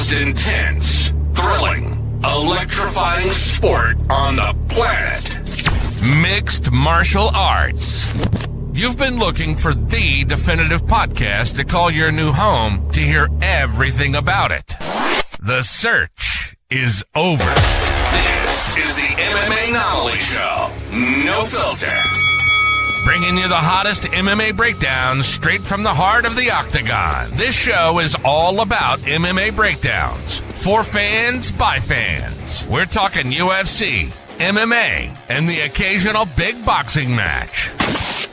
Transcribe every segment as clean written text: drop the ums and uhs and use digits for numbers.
most intense, thrilling, electrifying sport on the planet. Mixed martial arts. You've been looking for the definitive podcast to call your new home to hear everything about it. The search is over. This is the MMAnomaly Show. No filter. Bringing you the hottest MMA breakdowns straight from the heart of the octagon. This show is all about MMA breakdowns. For fans, by fans. We're talking UFC, MMA, and the occasional big boxing match.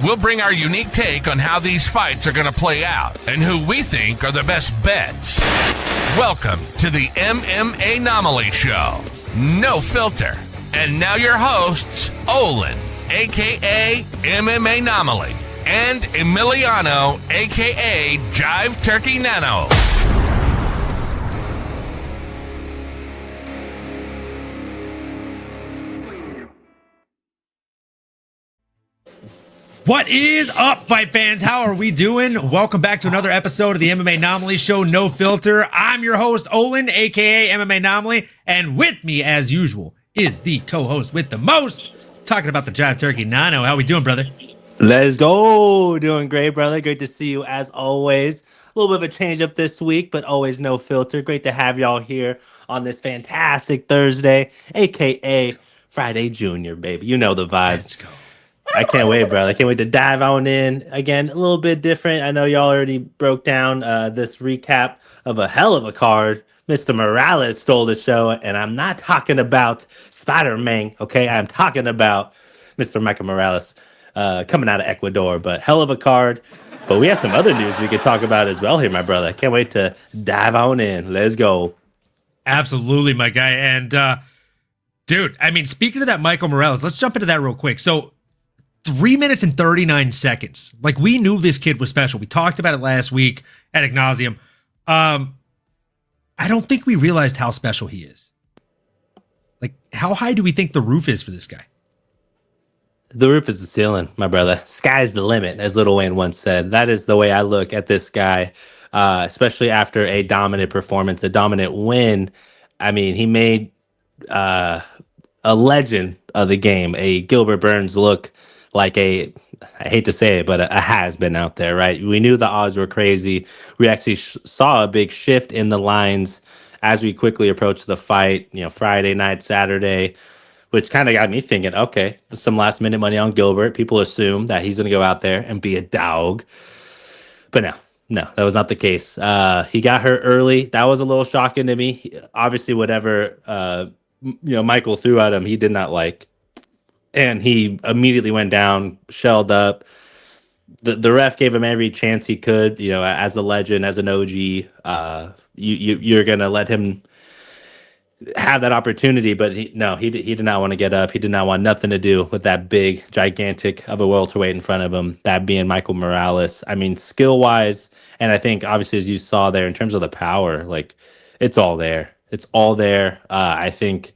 We'll bring our unique take on how these fights are going to play out and who we think are the best bets. Welcome to the MMAnomaly Show. No filter. And now your hosts, Olin, a.k.a. MMAnomaly, and Emiliano, a.k.a. Jive Turkey Nano. What is up, fight fans? How are we doing? Welcome back to another episode of the MMAnomaly Show, No Filter. I'm your host, Olin, a.k.a. MMAnomaly, and with me, as usual, is the co-host with the most, talking about the Jive Turkey Nano. How we doing, brother? Let's go. Doing great, brother. Great to see you, as always. A little bit of a change up this week, but always no filter. Great to have y'all here on this fantastic Thursday, a.k.a. Friday Junior, baby. You know the vibes. Let's go. I can't wait, brother. I can't wait to dive on in. Again, a little bit different. I know y'all already broke down this recap of a hell of a card. Mr. Morales stole the show, and I'm not talking about Spider-Man, okay? I'm talking about Mr. Michael Morales coming out of Ecuador, but hell of a card. But we have some other news we could talk about as well here, my brother. I can't wait to dive on in. Let's go. Absolutely, my guy. And, dude, I mean, speaking of that Michael Morales, let's jump into that real quick. So, 3 minutes and 39 seconds. Like, we knew this kid was special. We talked about it last week ad nauseum. I don't think we realized how special he is. Like, how high do we think the roof is for this guy? The roof is the ceiling, my brother. Sky's the limit, as Lil Wayne once said. That is the way I look at this guy, especially after a dominant performance, a dominant win. I mean, he made a legend of the game, a Gilbert Burns look like I hate to say it, but a has-been out there, right? We knew the odds were crazy. We actually saw a big shift in the lines as we quickly approached the fight, Friday night, Saturday, which kind of got me thinking, okay, some last-minute money on Gilbert. People assume that he's going to go out there and be a dog. But no, that was not the case. He got hurt early. That was a little shocking to me. Obviously, whatever Michael threw at him, he did not like. And he immediately went down, shelled up. The ref gave him every chance he could. As a legend, as an OG, you're gonna let him have that opportunity. But he did not want to get up. He did not want nothing to do with that big, gigantic of a welterweight in front of him. That being Michael Morales. I mean, skill wise, and I think obviously as you saw there in terms of the power, like it's all there. It's all there. I think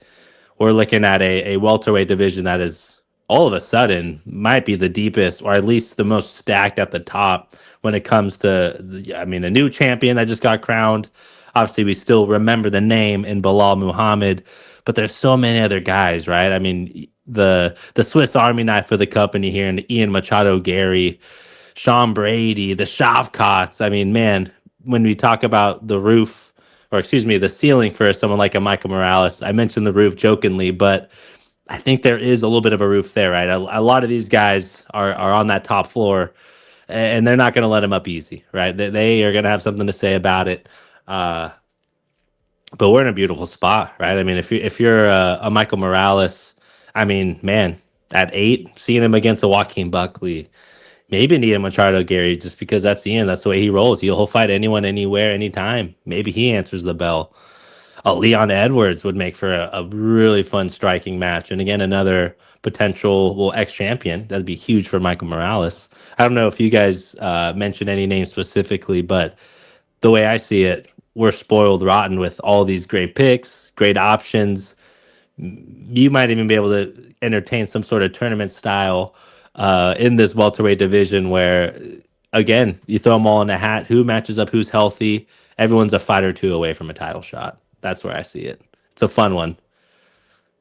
we're looking at a welterweight division that is all of a sudden might be the deepest, or at least the most stacked at the top when it comes to, a new champion that just got crowned. Obviously, we still remember the name in Bilal Muhammad, but there's so many other guys, right? I mean, the Swiss Army knife for the company here, and Ian Machado Gary, Sean Brady, the Shavkats. I mean, man, when we talk about the roof, the ceiling for someone like a Michael Morales. I mentioned the roof jokingly, but I think there is a little bit of a roof there, right? A lot of these guys are on that top floor, and they're not going to let him up easy, right? They are going to have something to say about it. But we're in a beautiful spot, right? I mean, if you're a Michael Morales, I mean, man, at 8, seeing him against a Joaquin Buckley, maybe Ian Machado Gary, just because that's Ian. That's the way he rolls. He'll fight anyone, anywhere, anytime. Maybe he answers the bell. Leon Edwards would make for a really fun striking match. And again, another potential ex-champion. That'd be huge for Michael Morales. I don't know if you guys mentioned any names specifically, but the way I see it, we're spoiled rotten with all these great picks, great options. You might even be able to entertain some sort of tournament style in this welterweight division where, again, you throw them all in a hat. Who matches up? Who's healthy? everyone's a fight or two away from a title shot. That's where I see it. It's a fun one.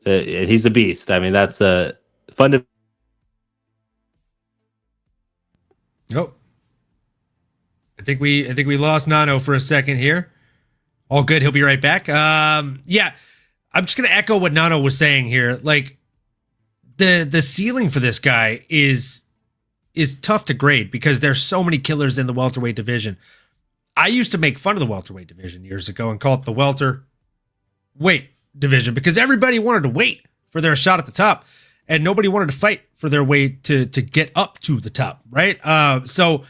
He's a beast. I mean, that's a fun to. Oh, I think we lost Nano for a second here. All good. He'll be right back. Yeah, I'm just gonna echo what Nano was saying here. Like the ceiling for this guy is tough to grade because there's so many killers in the welterweight division. I used to make fun of the welterweight division years ago and call it the welterweight division because everybody wanted to wait for their shot at the top and nobody wanted to fight for their way to get up to the top, right? So,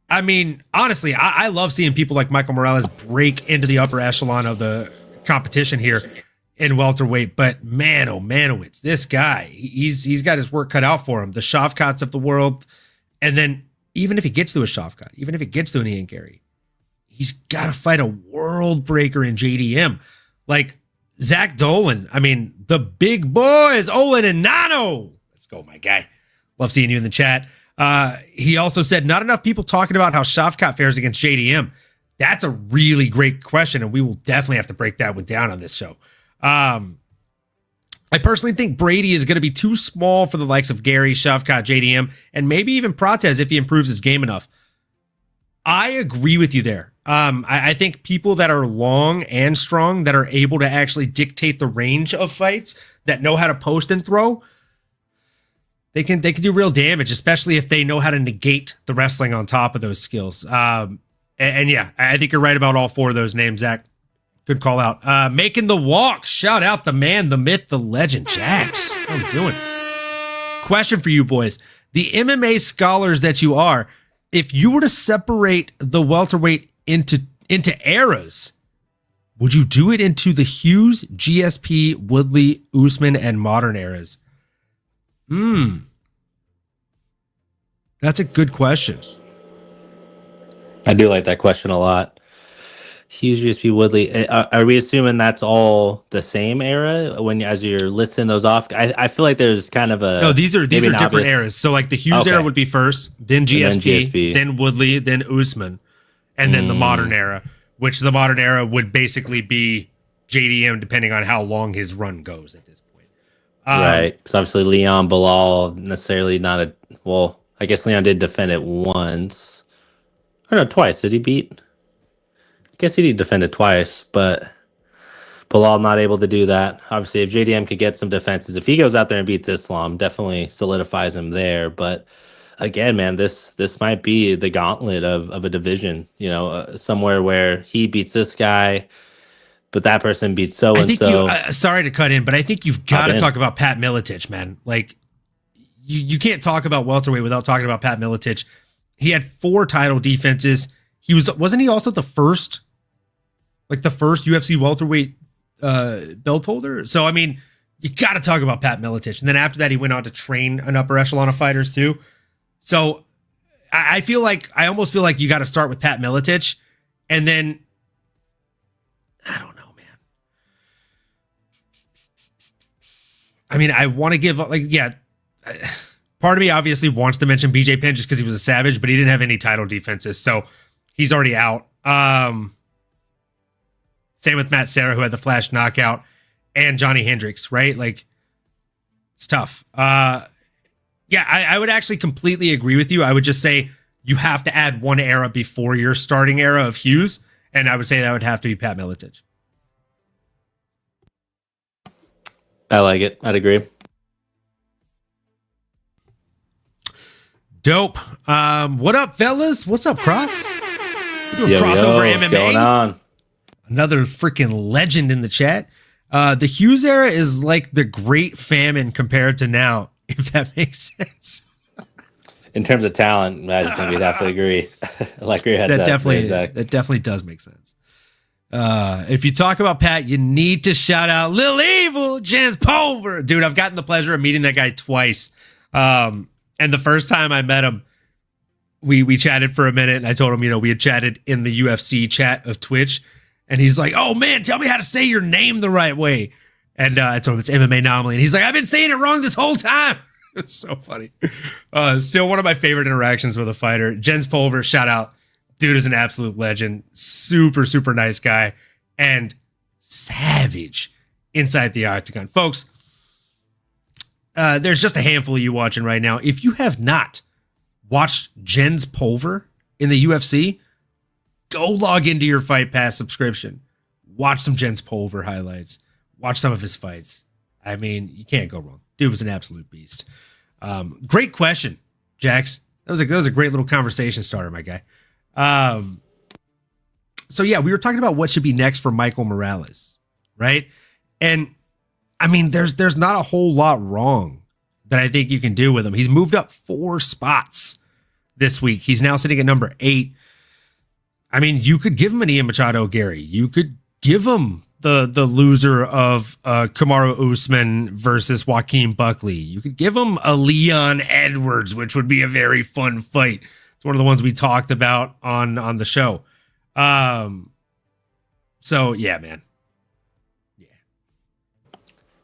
I mean, honestly, I love seeing people like Michael Morales break into the upper echelon of the competition here in welterweight, but man, oh it's this guy. He's got his work cut out for him. The Shavkats of the world, and then even if he gets to a Shavkat, even if he gets to an Ian Gary, he's got to fight a world breaker in JDM. Like Zach Dolan, I mean, the big boys, Olin and Nano. Let's go, my guy. Love seeing you in the chat. He also said, not enough people talking about how Shavkat fares against JDM. That's a really great question, and we will definitely have to break that one down on this show. I personally think Brady is going to be too small for the likes of Gary, Shavkat, JDM, and maybe even Pratez if he improves his game enough. I agree with you there. I think people that are long and strong, that are able to actually dictate the range of fights, that know how to post and throw, they can do real damage, especially if they know how to negate the wrestling on top of those skills. And yeah, I think you're right about all four of those names, Zach. Good call out. Making the walk. Shout out the man, the myth, the legend, Jax. How are we doing? Question for you boys. The MMA scholars that you are, if you were to separate the welterweight into eras, would you do it into the Hughes, GSP, Woodley, Usman, and modern eras? That's a good question. I do like that question a lot. Hughes, GSP, Woodley. Are we assuming that's all the same era when as you're listing those off? I feel like there's kind of a no. These are different obvious eras. So like the Hughes era would be first, then GSP, then Woodley, then Usman, and then the modern era. Which the modern era would basically be JDM, depending on how long his run goes at this point. Right, because obviously Leon Bilal necessarily not a well. I guess Leon did defend it once, or no, twice. Did he beat? I guess he did defend it twice, but Bilal not able to do that. Obviously, if JDM could get some defenses, if he goes out there and beats Islam, definitely solidifies him there. But again, man, this might be the gauntlet of a division, you know, somewhere where he beats this guy, but that person beats so-and-so. Sorry to cut in, but I think you've got to talk about Pat Miletich, man. Like, you can't talk about welterweight without talking about Pat Miletich. He had 4 title defenses. Wasn't he also the first UFC welterweight belt holder? So, I mean, you got to talk about Pat Miletich. And then after that, he went on to train an upper echelon of fighters too. So I almost feel like you got to start with Pat Miletich, and then I don't know, man. I mean, I want to give part of me obviously wants to mention BJ Penn just because he was a savage, but he didn't have any title defenses, so he's already out. Same with Matt Serra, who had the flash knockout, and Johnny Hendricks, right? Like, it's tough. Yeah, I would actually completely agree with you. I would just say you have to add one era before your starting era of Hughes, and I would say that would have to be Pat Miletich. I like it. I'd agree. Dope. What up, fellas? What's up, Cross? We're doing crossover MMA. What's going on? Another freaking legend in the chat. The Hughes era is like the Great Famine compared to now, if that makes sense. In terms of talent, I think we'd have to agree. I like your heads that up. definitely does make sense. If you talk about Pat, you need to shout out Lil Evil, Jens Pulver. Dude, I've gotten the pleasure of meeting that guy twice. And the first time I met him, we chatted for a minute, and I told him, we had chatted in the UFC chat of Twitch, and he's like, "Oh man, tell me how to say your name the right way." And I told him it's MMAnomaly, and he's like, "I've been saying it wrong this whole time." It's so funny. Still one of my favorite interactions with a fighter. Jens Pulver, shout out Dude is an absolute legend. Super, super nice guy. And savage inside the octagon. Folks, there's just a handful of you watching right now. If you have not watched Jens Pulver in the UFC, go log into your Fight Pass subscription. Watch some Jens Pulver highlights. Watch some of his fights. I mean, you can't go wrong. Dude was an absolute beast. Great question, Jax. That was a great little conversation starter, my guy. So yeah, we were talking about what should be next for Michael Morales, right? And I mean, there's not a whole lot wrong that I think you can do with him. He's moved up 4 spots this week. He's now sitting at number 8. I mean, you could give him an Ian Machado Gary. You could give him the loser of Kamaru Usman versus Joaquin Buckley. You could give him a Leon Edwards, which would be a very fun fight. It's one of the ones we talked about on the show. So yeah, man. Yeah.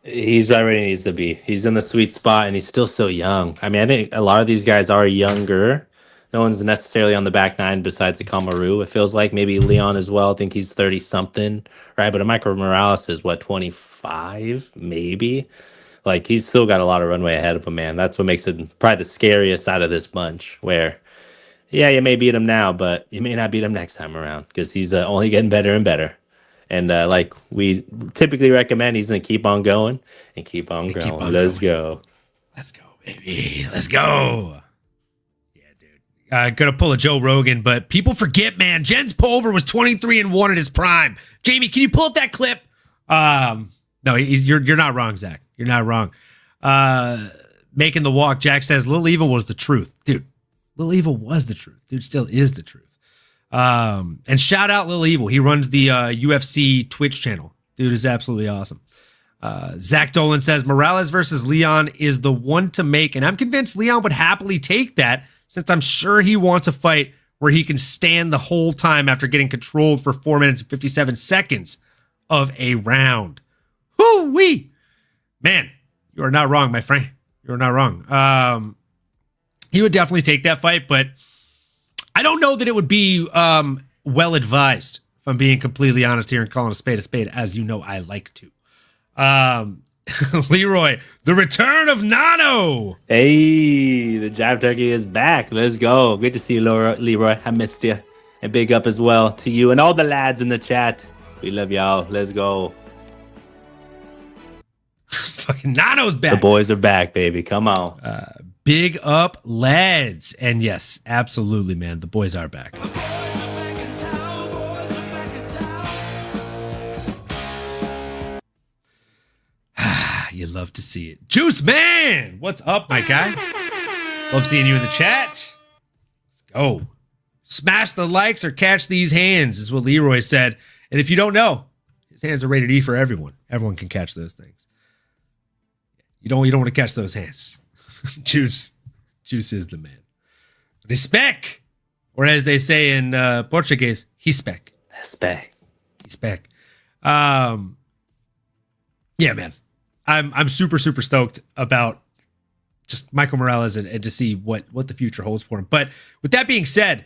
He's right where he needs to be. He's in the sweet spot and he's still so young. I mean, I think a lot of these guys are younger. No one's necessarily on the back nine besides Kamaru. It feels like maybe Leon as well. I think he's 30 something, right? But Michael Morales is what, 25 maybe? Like he's still got a lot of runway ahead of him, man. That's what makes it probably the scariest out of this bunch where yeah, you may beat him now, but you may not beat him next time around because he's only getting better and better. And like we typically recommend, he's going to keep on going and keep on growing. Let's go. Let's go, baby. Let's go. Yeah, dude. Gonna pull a Joe Rogan, but people forget, man. Jens Pulver was 23-1 at his prime. Jamie, can you pull up that clip? No, you're not wrong, Zach. You're not wrong. Making the walk, Jack says Lil Evil was the truth. Dude, Lil Evil was the truth. Dude still is the truth. And shout out Lil Evil. He runs the UFC Twitch channel. Dude is absolutely awesome. Zach Dolan says Morales versus Leon is the one to make, and I'm convinced Leon would happily take that since I'm sure he wants a fight where he can stand the whole time after getting controlled for 4 minutes and 57 seconds of a round. Hoo-wee! Man, you are not wrong, my friend. You're not wrong. He would definitely take that fight, but I don't know that it would be well advised, if I'm being completely honest here and calling a spade, as you know I like to. Leroy, the return of Nano. Hey, the Jive Turkey is back. Let's go. Great to see you, Leroy. I missed you. And big up as well to you and all the lads in the chat. We love y'all. Let's go. Fucking Nano's back. The boys are back, baby. Come on. Big up, lads. And yes, absolutely, man. The boys are back. You love to see it. Juice Man, what's up, my guy? Love seeing you in the chat. Let's go. Smash the likes or catch these hands, is what Leroy said. And if you don't know, his hands are rated E for everyone. Everyone can catch those things. You don't want to catch those hands. Juice is the man. Respect, or as they say in Portuguese, respect. Respect. Yeah, man. I'm super stoked about just Michael Morales and to see what the future holds for him. But with that being said,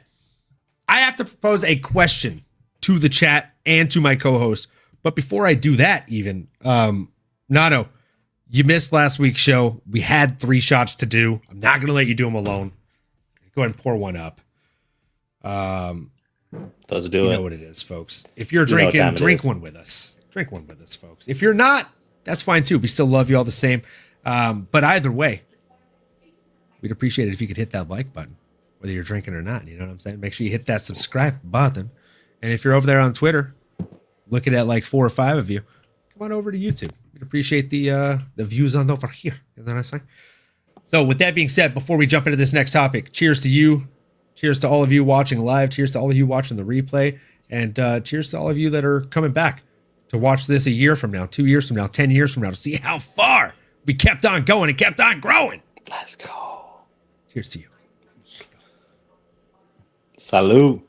I have to propose a question to the chat and to my co-host. But before I do that, even Nano, you missed last week's show. We had 3 shots to do. I'm not going to let you do them alone. Go ahead and pour one up. Let's do it. You know what it is, folks. If you're drinking, drink one with us. Drink one with us, folks. If you're not, that's fine too. We still love you all the same. But either way, we'd appreciate it if you could hit that like button, whether you're drinking or not. You know what I'm saying? Make sure you hit that subscribe button. And if you're over there on Twitter, looking at like 4 or 5 of you, come on over to YouTube. We'd appreciate the views on over here. You know what I'm saying? So with that being said, before we jump into this next topic, cheers to you. Cheers to all of you watching live. Cheers to all of you watching the replay. And cheers to all of you that are coming back to watch this a year from now, 2 years from now, 10 years from now, to see how far we kept on going and kept on growing. Let's go. Cheers to you. Let's go. Salud.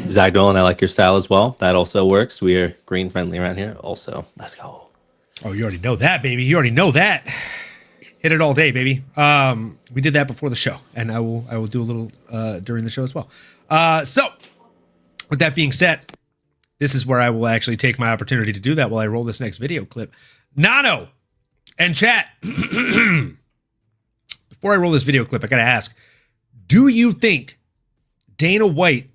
Zach Dolan, I like your style as well. That also works. We are green friendly around here. Also, let's go. Oh, you already know that, baby. You already know that. Hit it all day, baby. We did that before the show, and I will do a little during the show as well. So, with that being said, this is where I will actually take my opportunity to do that while I roll this next video clip. Nano and chat. Before I roll this video clip, I gotta ask: do you think Dana White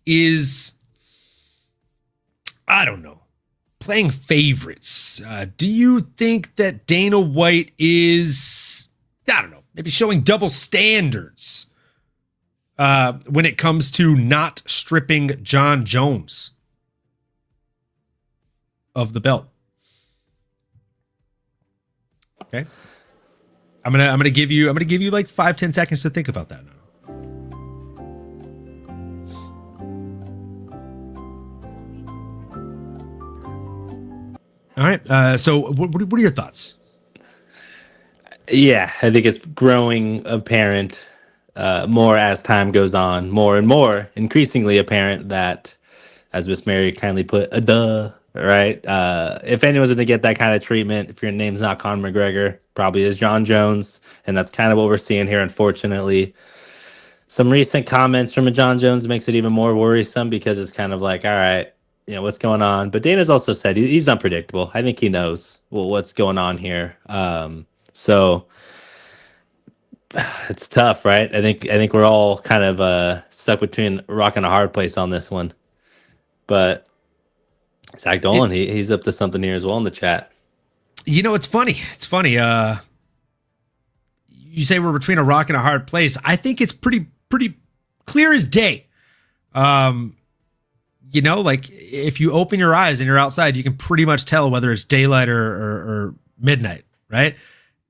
is, I don't know, playing favorites? Do you think that Dana White is, I don't know, maybe showing double standards when it comes to not stripping John Jones of the belt? Okay, I'm gonna give you like 5-10 seconds to think about that now. All right. So what are your thoughts? Yeah, I think it's growing apparent more as time goes on, more and more increasingly apparent that, as Miss Mary kindly put, right? If anyone's going to get that kind of treatment, if your name's not Conor McGregor, probably is John Jones. And that's kind of what we're seeing here, unfortunately. Some recent comments from John Jones makes it even more worrisome because it's kind of like, all right, you know, what's going on? But Dana's also said he's unpredictable. I think he knows what's going on here. So it's tough, right? I think we're all kind of stuck between a rock and a hard place on this one. But Zach Dolan, he's up to something here as well in the chat. You know, it's funny. It's funny. You say we're between a rock and a hard place. I think it's pretty clear as day. You know, like if you open your eyes and you're outside, you can pretty much tell whether it's daylight or midnight, right?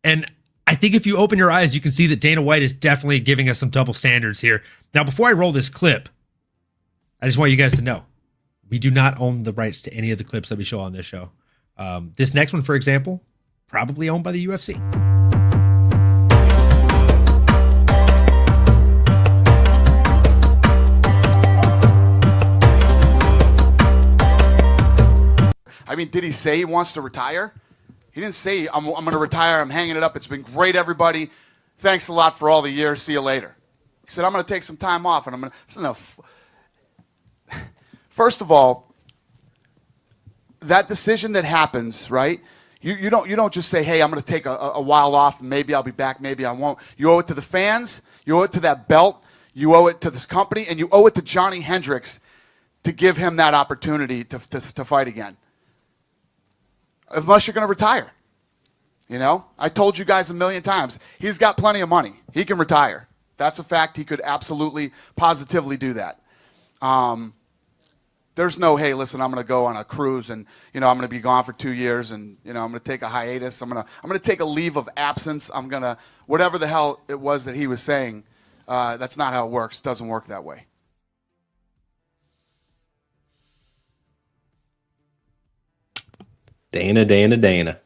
And I think if you open your eyes, you can see that Dana White is definitely giving us some double standards here. Now, before I roll this clip, I just want you guys to know, we do not own the rights to any of the clips that we show on this show. This next one, for example, probably owned by the UFC. I mean, did he say he wants to retire? He didn't say, I'm going to retire. I'm hanging it up. It's been great, everybody. Thanks a lot for all the years. See you later. He said, I'm going to take some time off. And I'm going to, listen, first of all, that decision that happens, right? You don't just say, hey, I'm going to take a while off. And maybe I'll be back. Maybe I won't. You owe it to the fans. You owe it to that belt. You owe it to this company. And you owe it to Johnny Hendricks to give him that opportunity to fight again. Unless you're going to retire. You know, I told you guys a million times, he's got plenty of money. He can retire. That's a fact. He could absolutely, positively do that. There's no, hey, listen, I'm going to go on a cruise and, you know, I'm going to be gone for 2 years and, you know, I'm going to take a hiatus. I'm going to take a leave of absence. I'm going to, whatever the hell it was that he was saying, that's not how it works. It doesn't work that way. Dana. You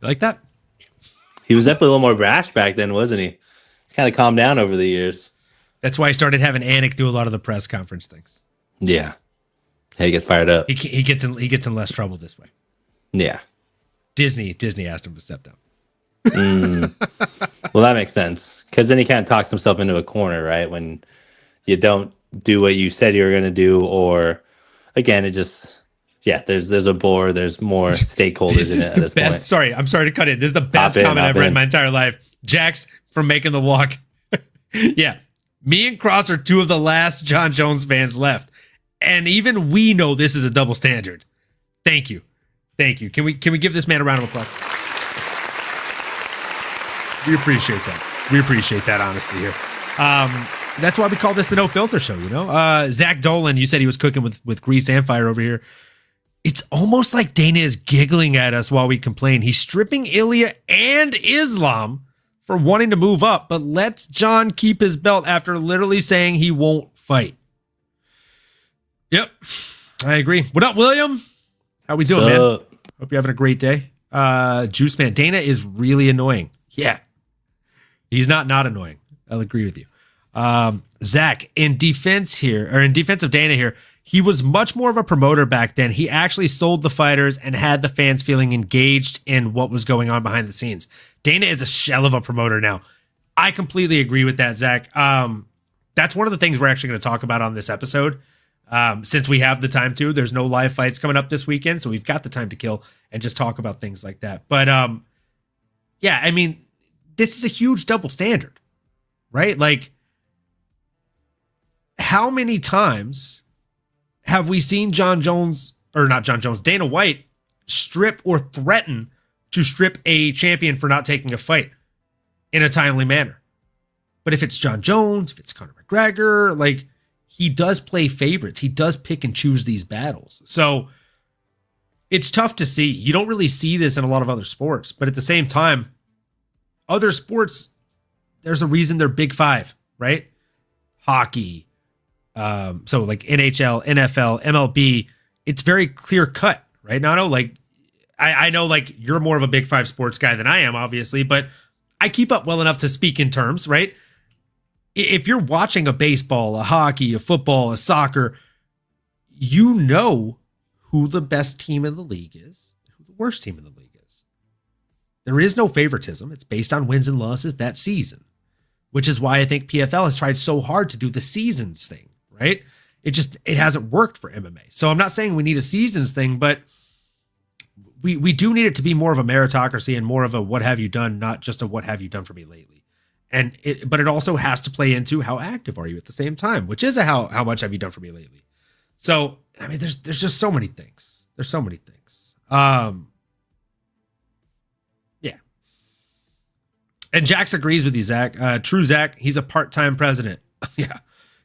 like that? He was definitely a little more brash back then, wasn't he? Kind of calmed down over the years. That's why he started having Anik do a lot of the press conference things. Yeah. He gets fired up. He gets in less trouble this way. Yeah. Disney asked him to step down. Well, that makes sense. Because then he kind of talks himself into a corner, right? When you don't do what you said you were going to do, or again, it just... Yeah, there's a board. There's more stakeholders in it at this point. Sorry, I'm sorry to cut in. This is the best comment I've read in my entire life. Jax from Making the Walk. Yeah, me and Cross are two of the last John Jones fans left, and even we know this is a double standard. Thank you. Can we give this man a round of applause? We appreciate that. We appreciate that honesty here. That's why we call this the No Filter Show. You know, Zach Dolan. You said he was cooking with grease and fire over here. It's almost like Dana is giggling at us while we complain. He's stripping Ilya and Islam for wanting to move up, but lets John keep his belt after literally saying he won't fight. Yep, I agree. What up, William? How we doing, man? Hope you're having a great day. Juice Man, Dana is really annoying. Yeah, he's not annoying. I'll agree with you. Zach, in defense of Dana here, He was much more of a promoter back then. He actually sold the fighters and had the fans feeling engaged in what was going on behind the scenes. Dana is a shell of a promoter now. I completely agree with that, Zach. That's one of the things we're actually going to talk about on this episode. Since we have the time to, there's no live fights coming up this weekend, so we've got the time to kill and just talk about things like that. But yeah, I mean, this is a huge double standard, right? Like, how many times have we seen Dana White strip or threaten to strip a champion for not taking a fight in a timely manner? But if it's John Jones, if it's Conor McGregor, like, he does play favorites. He does pick and choose these battles. So it's tough to see. You don't really see this in a lot of other sports, but at the same time, other sports, there's a reason they're Big Five, right? Hockey, so like NHL, NFL, MLB, it's very clear cut, right? Nano, like, I know, like, you're more of a Big Five sports guy than I am, obviously, but I keep up well enough to speak in terms, right? If you're watching a baseball, a hockey, a football, a soccer, you know who the best team in the league is, who the worst team in the league is. There is no favoritism. It's based on wins and losses that season, which is why I think PFL has tried so hard to do the seasons thing, right? It hasn't worked for MMA. So I'm not saying we need a seasons thing, but we do need it to be more of a meritocracy and more of a what have you done, not just a what have you done for me lately. But it also has to play into how active are you at the same time, which is a how much have you done for me lately. So, I mean, there's just so many things. There's so many things. Yeah. And Jax agrees with you, Zach. True, Zach. He's a part-time president. Yeah.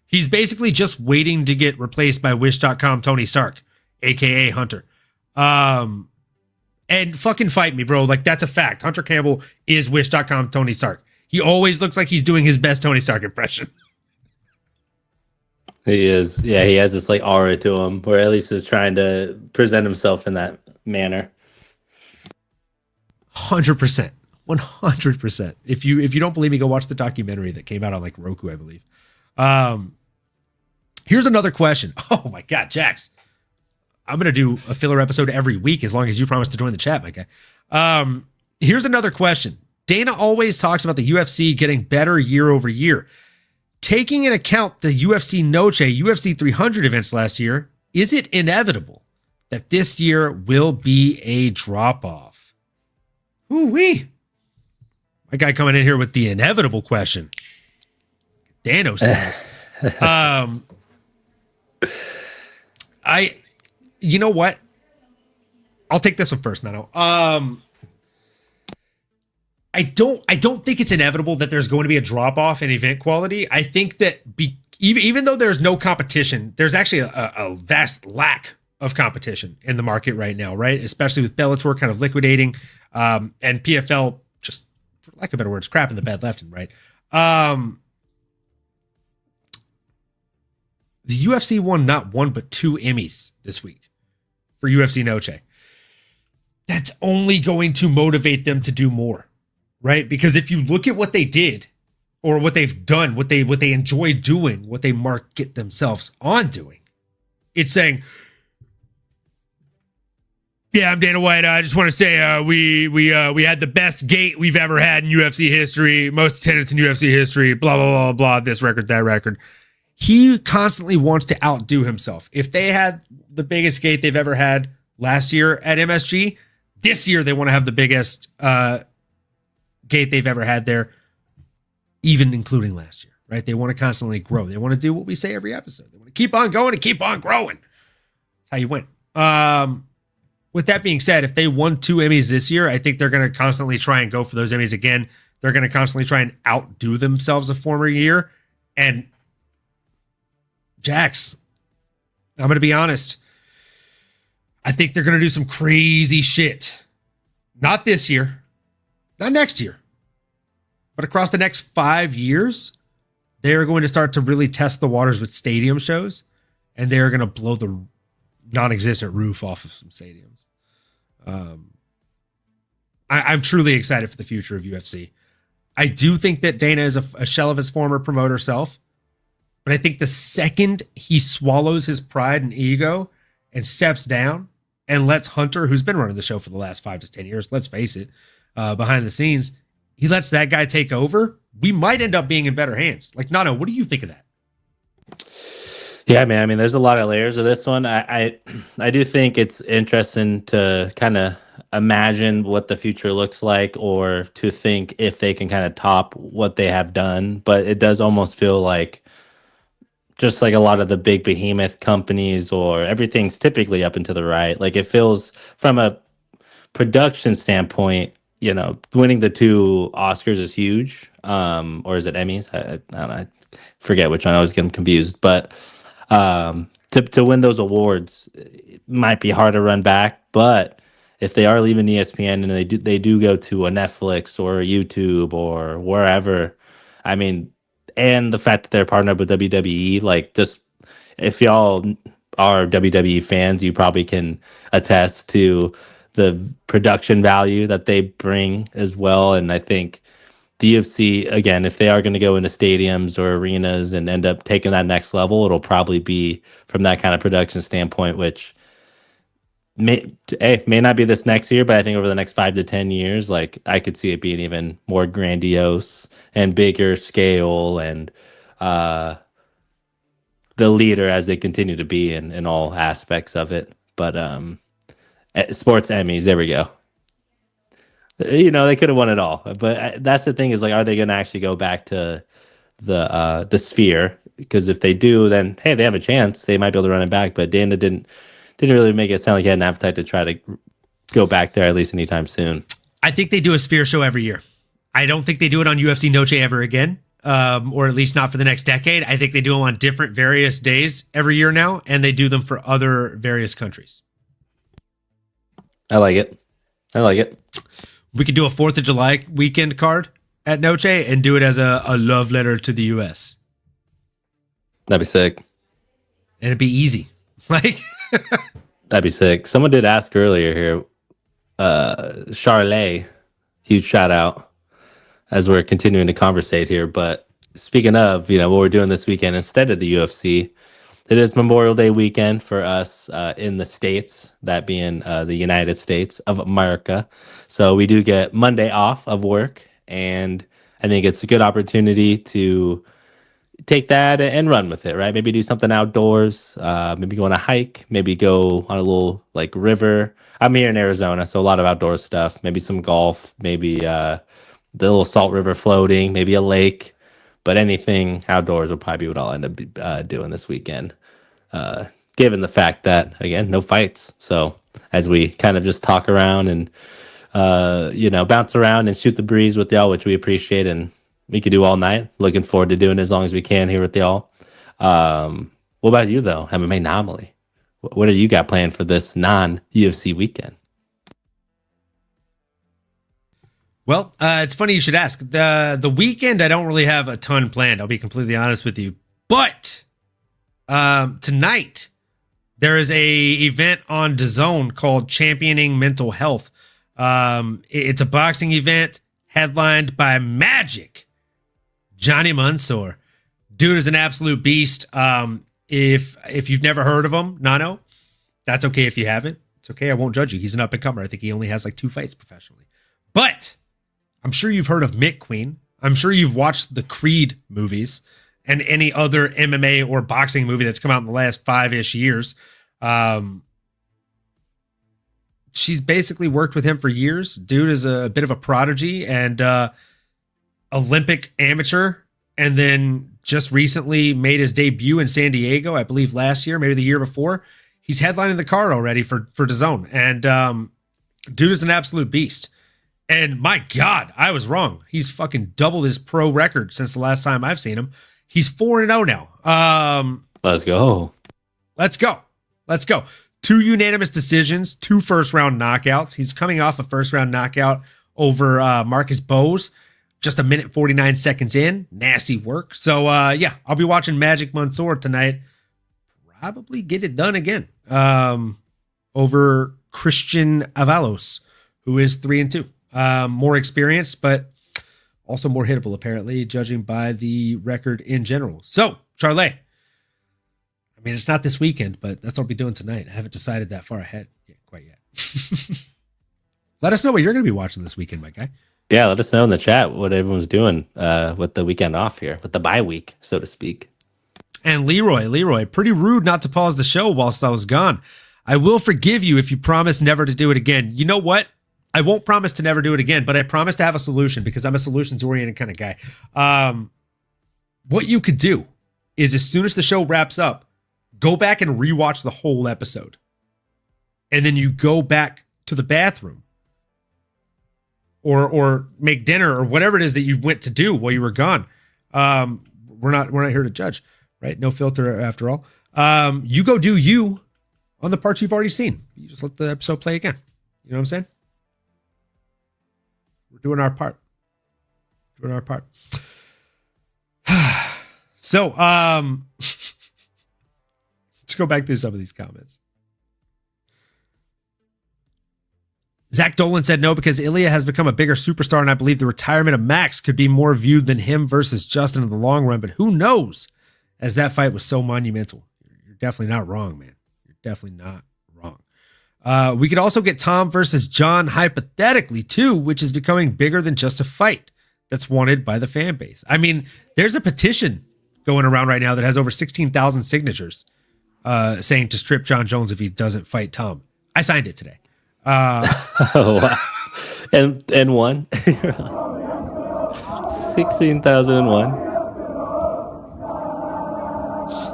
He's basically just waiting to get replaced by Wish.com Tony Stark, a.k.a. Hunter. And fucking fight me, bro. Like, that's a fact. Hunter Campbell is Wish.com Tony Stark. He always looks like he's doing his best Tony Stark impression. He is. Yeah, he has this like aura to him, or at least is trying to present himself in that manner. 100%. 100%. If you don't believe me, go watch the documentary that came out on like Roku, I believe. Here's another question. Oh my God, Jax. I'm going to do a filler episode every week as long as you promise to join the chat, my guy. Here's another question. Dana always talks about the UFC getting better year over year. Taking into account the UFC Noche, UFC 300 events last year, is it inevitable that this year will be a drop-off? Ooh-wee. My guy coming in here with the inevitable question. Dano status. You know what? I'll take this one first, Nano. I don't think it's inevitable that there's going to be a drop off in event quality. I think that even though there's no competition, there's actually a vast lack of competition in the market right now, right? Especially with Bellator kind of liquidating, and PFL just, for lack of better words, crap in the bed left and right. The UFC won not one but 2 Emmys this week for UFC Noche. That's only going to motivate them to do more, right? Because if you look at what they did or what they've done, what they enjoy doing, what they market themselves on doing, it's saying, yeah, I'm Dana White. I just want to say we had the best gate we've ever had in UFC history, most attendance in UFC history, blah, blah, blah, blah, this record, that record. He constantly wants to outdo himself. If they had the biggest gate they've ever had last year at MSG, this year they want to have the biggest gate they've ever had there, even including last year, right? They want to constantly grow. They want to do what we say every episode. They want to keep on going and keep on growing. That's how you win. With that being said, if they won 2 Emmys this year, I think they're going to constantly try and go for those Emmys again. They're going to constantly try and outdo themselves a former year. And Jax, I'm going to be honest. I think they're going to do some crazy shit. Not this year, not next year, but across the next 5 years, they're going to start to really test the waters with stadium shows, and they're going to blow the non-existent roof off of some stadiums. I'm truly excited for the future of UFC. I do think that Dana is a shell of his former promoter self. But I think the second he swallows his pride and ego and steps down and lets Hunter, who's been running the show for the last 5 to 10 years, let's face it, behind the scenes, he lets that guy take over, we might end up being in better hands. Like, Nano, what do you think of that? Yeah, man. I mean, there's a lot of layers of this one. I do think it's interesting to kind of imagine what the future looks like, or to think if they can kind of top what they have done. But it does almost feel like, just like a lot of the big behemoth companies, or everything's typically up and to the right. Like, it feels from a production standpoint, winning the 2 Oscars is huge. Or is it Emmys? I don't know. I forget which one. I was getting confused. But to win those awards, it might be hard to run back. But if they are leaving ESPN and they do go to a Netflix or a YouTube or wherever, I mean, and the fact that they're partnered with WWE, like, just if y'all are WWE fans, you probably can attest to the production value that they bring as well. And I think the UFC, again, if they are going to go into stadiums or arenas and end up taking that next level, it'll probably be from that kind of production standpoint, which may not be this next year, but I think over the next 5 to 10 years, like, I could see it being even more grandiose and bigger scale, and the leader as they continue to be in all aspects of it. But sports Emmys, there we go. They could have won it all, but that's the thing, is like, are they going to actually go back to the sphere? Because if they do, then hey, they have a chance. They might be able to run it back. But Dana didn't really make it sound like he had an appetite to try to go back there, at least anytime soon. I think they do a sphere show every year. I don't think they do it on UFC Noche ever again, or at least not for the next decade. I think they do them on different various days every year now, and they do them for other various countries. I like it. We could do a 4th of July weekend card at Noche and do it as a love letter to the U.S. That'd be sick. And it'd be easy. Like, that'd be sick. Someone did ask earlier here, Charlet, huge shout out as we're continuing to conversate here. But speaking of, what we're doing this weekend instead of the UFC, it is Memorial Day weekend for us in the States, that being the United States of America. So we do get Monday off of work, and I think it's a good opportunity to take that and run with it, right? Maybe do something outdoors, maybe go on a hike, maybe go on a little like river. I'm here in Arizona, so a lot of outdoor stuff, maybe some golf, maybe the little salt river floating, maybe a lake, but anything outdoors will probably be what I'll end up doing this weekend. Given the fact that, again, no fights. So as we kind of just talk around and, bounce around and shoot the breeze with y'all, which we appreciate, and we could do all night. Looking forward to doing it as long as we can here with y'all. What about you, though? MMAnomaly. What do you got planned for this non-UFC weekend? Well, it's funny you should ask. The weekend, I don't really have a ton planned. I'll be completely honest with you. But tonight, there is a event on DAZN called Championing Mental Health. It's a boxing event headlined by Magic Johnny Mansour. Dude is an absolute beast. If you've never heard of him, Nano, that's okay if you haven't. It's okay. I won't judge you. He's an up-and-comer. I think he only has like 2 fights professionally. But I'm sure you've heard of Mick Queen. I'm sure you've watched the Creed movies and any other MMA or boxing movie that's come out in the last 5-ish years. She's basically worked with him for years. Dude is a bit of a prodigy and Olympic amateur, and then just recently made his debut in San Diego, I believe last year, maybe the year before. He's headlining the card already for DAZN, and dude is an absolute beast. And my God, I was wrong. He's fucking doubled his pro record since the last time I've seen him. He's 4-0 now. Let's go. Let's go. 2 unanimous decisions, 2 first-round knockouts. He's coming off a first-round knockout over Marcus Bowes, just 1 minute 49 seconds in. Nasty work. So, yeah, I'll be watching Magic Mansour tonight. Probably get it done again over Christian Avalos, who is 3-2. More experienced, but also more hittable, apparently, judging by the record in general. So, Charlet. I mean, it's not this weekend, but that's what I'll be doing tonight. I haven't decided that far ahead quite yet. Let us know what you're going to be watching this weekend, my guy. Yeah, let us know in the chat what everyone's doing with the weekend off here, with the bye week, so to speak. And Leroy, pretty rude not to pause the show whilst I was gone. I will forgive you if you promise never to do it again. You know what? I won't promise to never do it again, but I promise to have a solution because I'm a solutions-oriented kind of guy. What you could do is as soon as the show wraps up, go back and rewatch the whole episode. And then you go back to the bathroom or make dinner or whatever it is that you went to do while you were gone. We're not here to judge, right? No filter after all. You go do you on the parts you've already seen. You just let the episode play again. You know what I'm saying? We're doing our part. So, let's go back through some of these comments. Zach Dolan said no because Ilya has become a bigger superstar, and I believe the retirement of Max could be more viewed than him versus Justin in the long run, but who knows, as that fight was so monumental. You're definitely not wrong, man. You're definitely not wrong. We could also get Tom versus John hypothetically, too, which is becoming bigger than just a fight that's wanted by the fan base. I mean, there's a petition going around right now that has over 16,000 signatures saying to strip John Jones if he doesn't fight Tom. I signed it today. Oh, wow. And one. 16,001.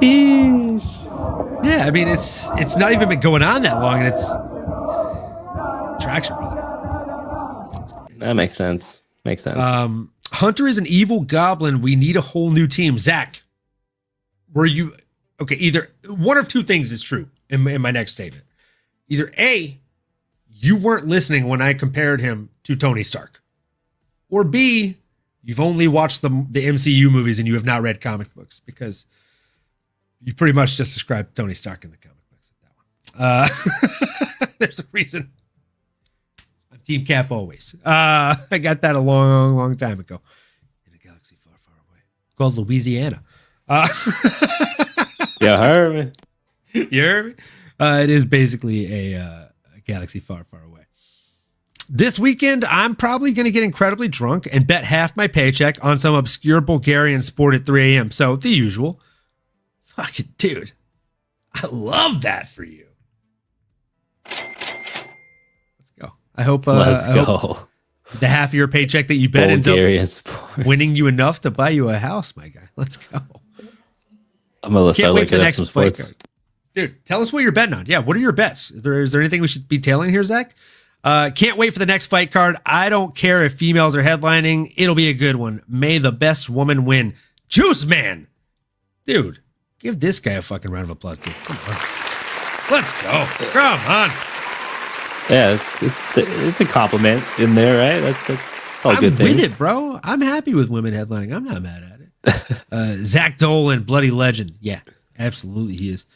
Sheesh. Yeah, I mean it's not even been going on that long, and it's traction, brother. That makes sense. Hunter is an evil goblin. We need a whole new team. Zach, were you okay? Either one of two things is true in my next statement. Either A, you weren't listening when I compared him to Tony Stark, or B, you've only watched the MCU movies and you have not read comic books, because you pretty much just described Tony Stark in the comic books with that one. There's a reason. I'm Team Cap always. I got that a long time ago in a galaxy far, far away called Louisiana. You heard me. You heard me? It is basically a galaxy far, far away. This weekend, I'm probably going to get incredibly drunk and bet half my paycheck on some obscure Bulgarian sport at 3 a.m. So the usual. Fucking dude, I love that for you. Let's go. I hope. Hope the half of your paycheck that you bet ends up winning you enough to buy you a house, my guy. Let's go. I'm gonna Can't wait for the next fight card. Dude, tell us what you're betting on. Yeah, what are your bets? Is there anything we should be tailing here, Zach? Can't wait for the next fight card. I don't care if females are headlining. It'll be a good one. May the best woman win. Juice Man. Dude, give this guy a fucking round of applause, dude. Come on. Let's go. Come on. Yeah, it's a compliment in there, right? That's all good things. I'm with it, bro. I'm happy with women headlining. I'm not mad at it. Zach Dolan, bloody legend. Yeah, absolutely he is.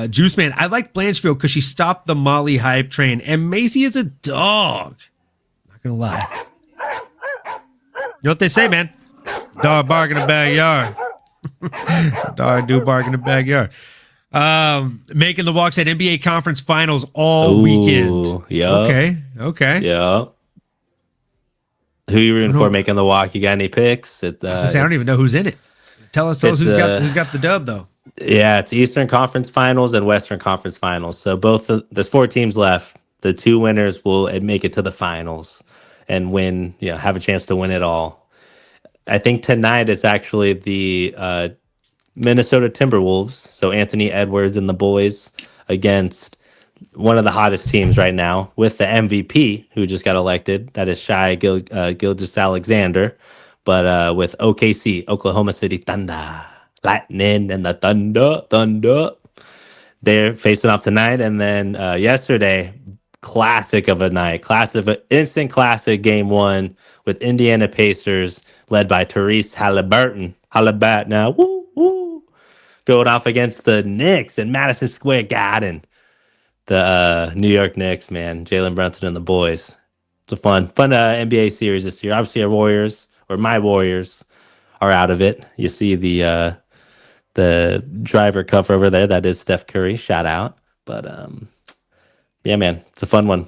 Juice Man, I like Blanchfield because she stopped the Molly hype train, and Macy is a dog. Not gonna lie. You know what they say, man? Dog bark in the backyard. Dog do bark in the backyard. Making the walks at NBA conference finals all weekend. Yeah. Okay. Yeah. Who you rooting for making the walk? You got any picks? I don't even know who's in it. Tell us who's got the dub though. Yeah, it's Eastern Conference Finals and Western Conference Finals. So there's 4 teams left. The 2 winners will make it to the finals and win. Have a chance to win it all. I think tonight it's actually the Minnesota Timberwolves. So Anthony Edwards and the boys against one of the hottest teams right now with the MVP who just got elected. That is Shai Gilgeous-Alexander, but with OKC, Oklahoma City Thunder. Lightning and the Thunder. They're facing off tonight. And then yesterday, classic of a night, instant classic game 1 with Indiana Pacers led by Therese Halliburton. Now, woo, going off against the Knicks in Madison Square Garden. The New York Knicks, man, Jalen Brunson and the boys. It's a fun NBA series this year. Obviously, my Warriors are out of it. You see the the driver cover over there. That is Steph Curry. Shout out. But yeah, man, it's a fun one.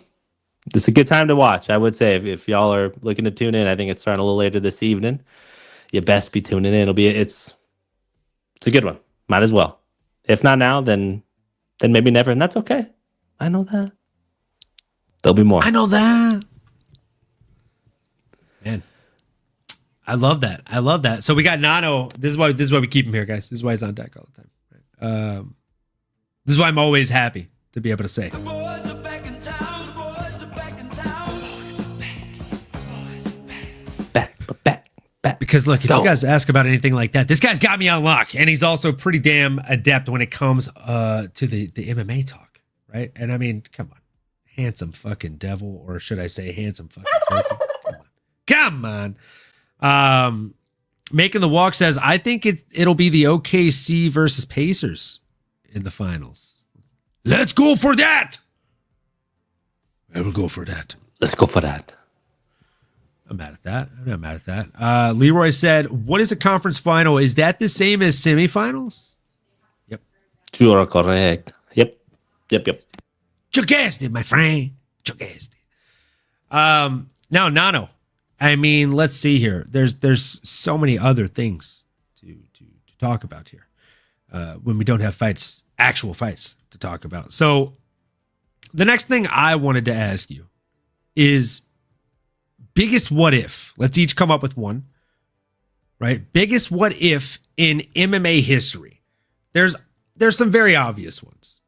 It's a good time to watch. I would say if y'all are looking to tune in, I think it's starting a little later this evening. You best be tuning in. It's a good one. Might as well. If not now, then maybe never, and that's okay. I know that. There'll be more. I know that. Man, I love that. I love that. So we got Nano. This is why we keep him here, guys. This is why he's on deck all the time. This is why I'm always happy to be able to say. Back. Because look, if you guys ask about anything like that, this guy's got me on lock, and he's also pretty damn adept when it comes to the MMA talk, right? And I mean, come on, handsome fucking devil, or should I say handsome fucking turkey? Come on. Making the walk says, I think it'll be the OKC versus Pacers in the finals. Let's go for that. I will go for that. Let's go for that. I'm mad at that. I'm not mad at that. Leroy said, what is a conference final? Is that the same as semifinals? Yep. You are correct. Yep. You guessed it, my friend. You guessed it. Now, Nano. I mean, let's see here. There's so many other things to talk about here when we don't have fights, actual fights to talk about. So the next thing I wanted to ask you is biggest what if. Let's each come up with one, right? Biggest what if in MMA history. There's some very obvious ones,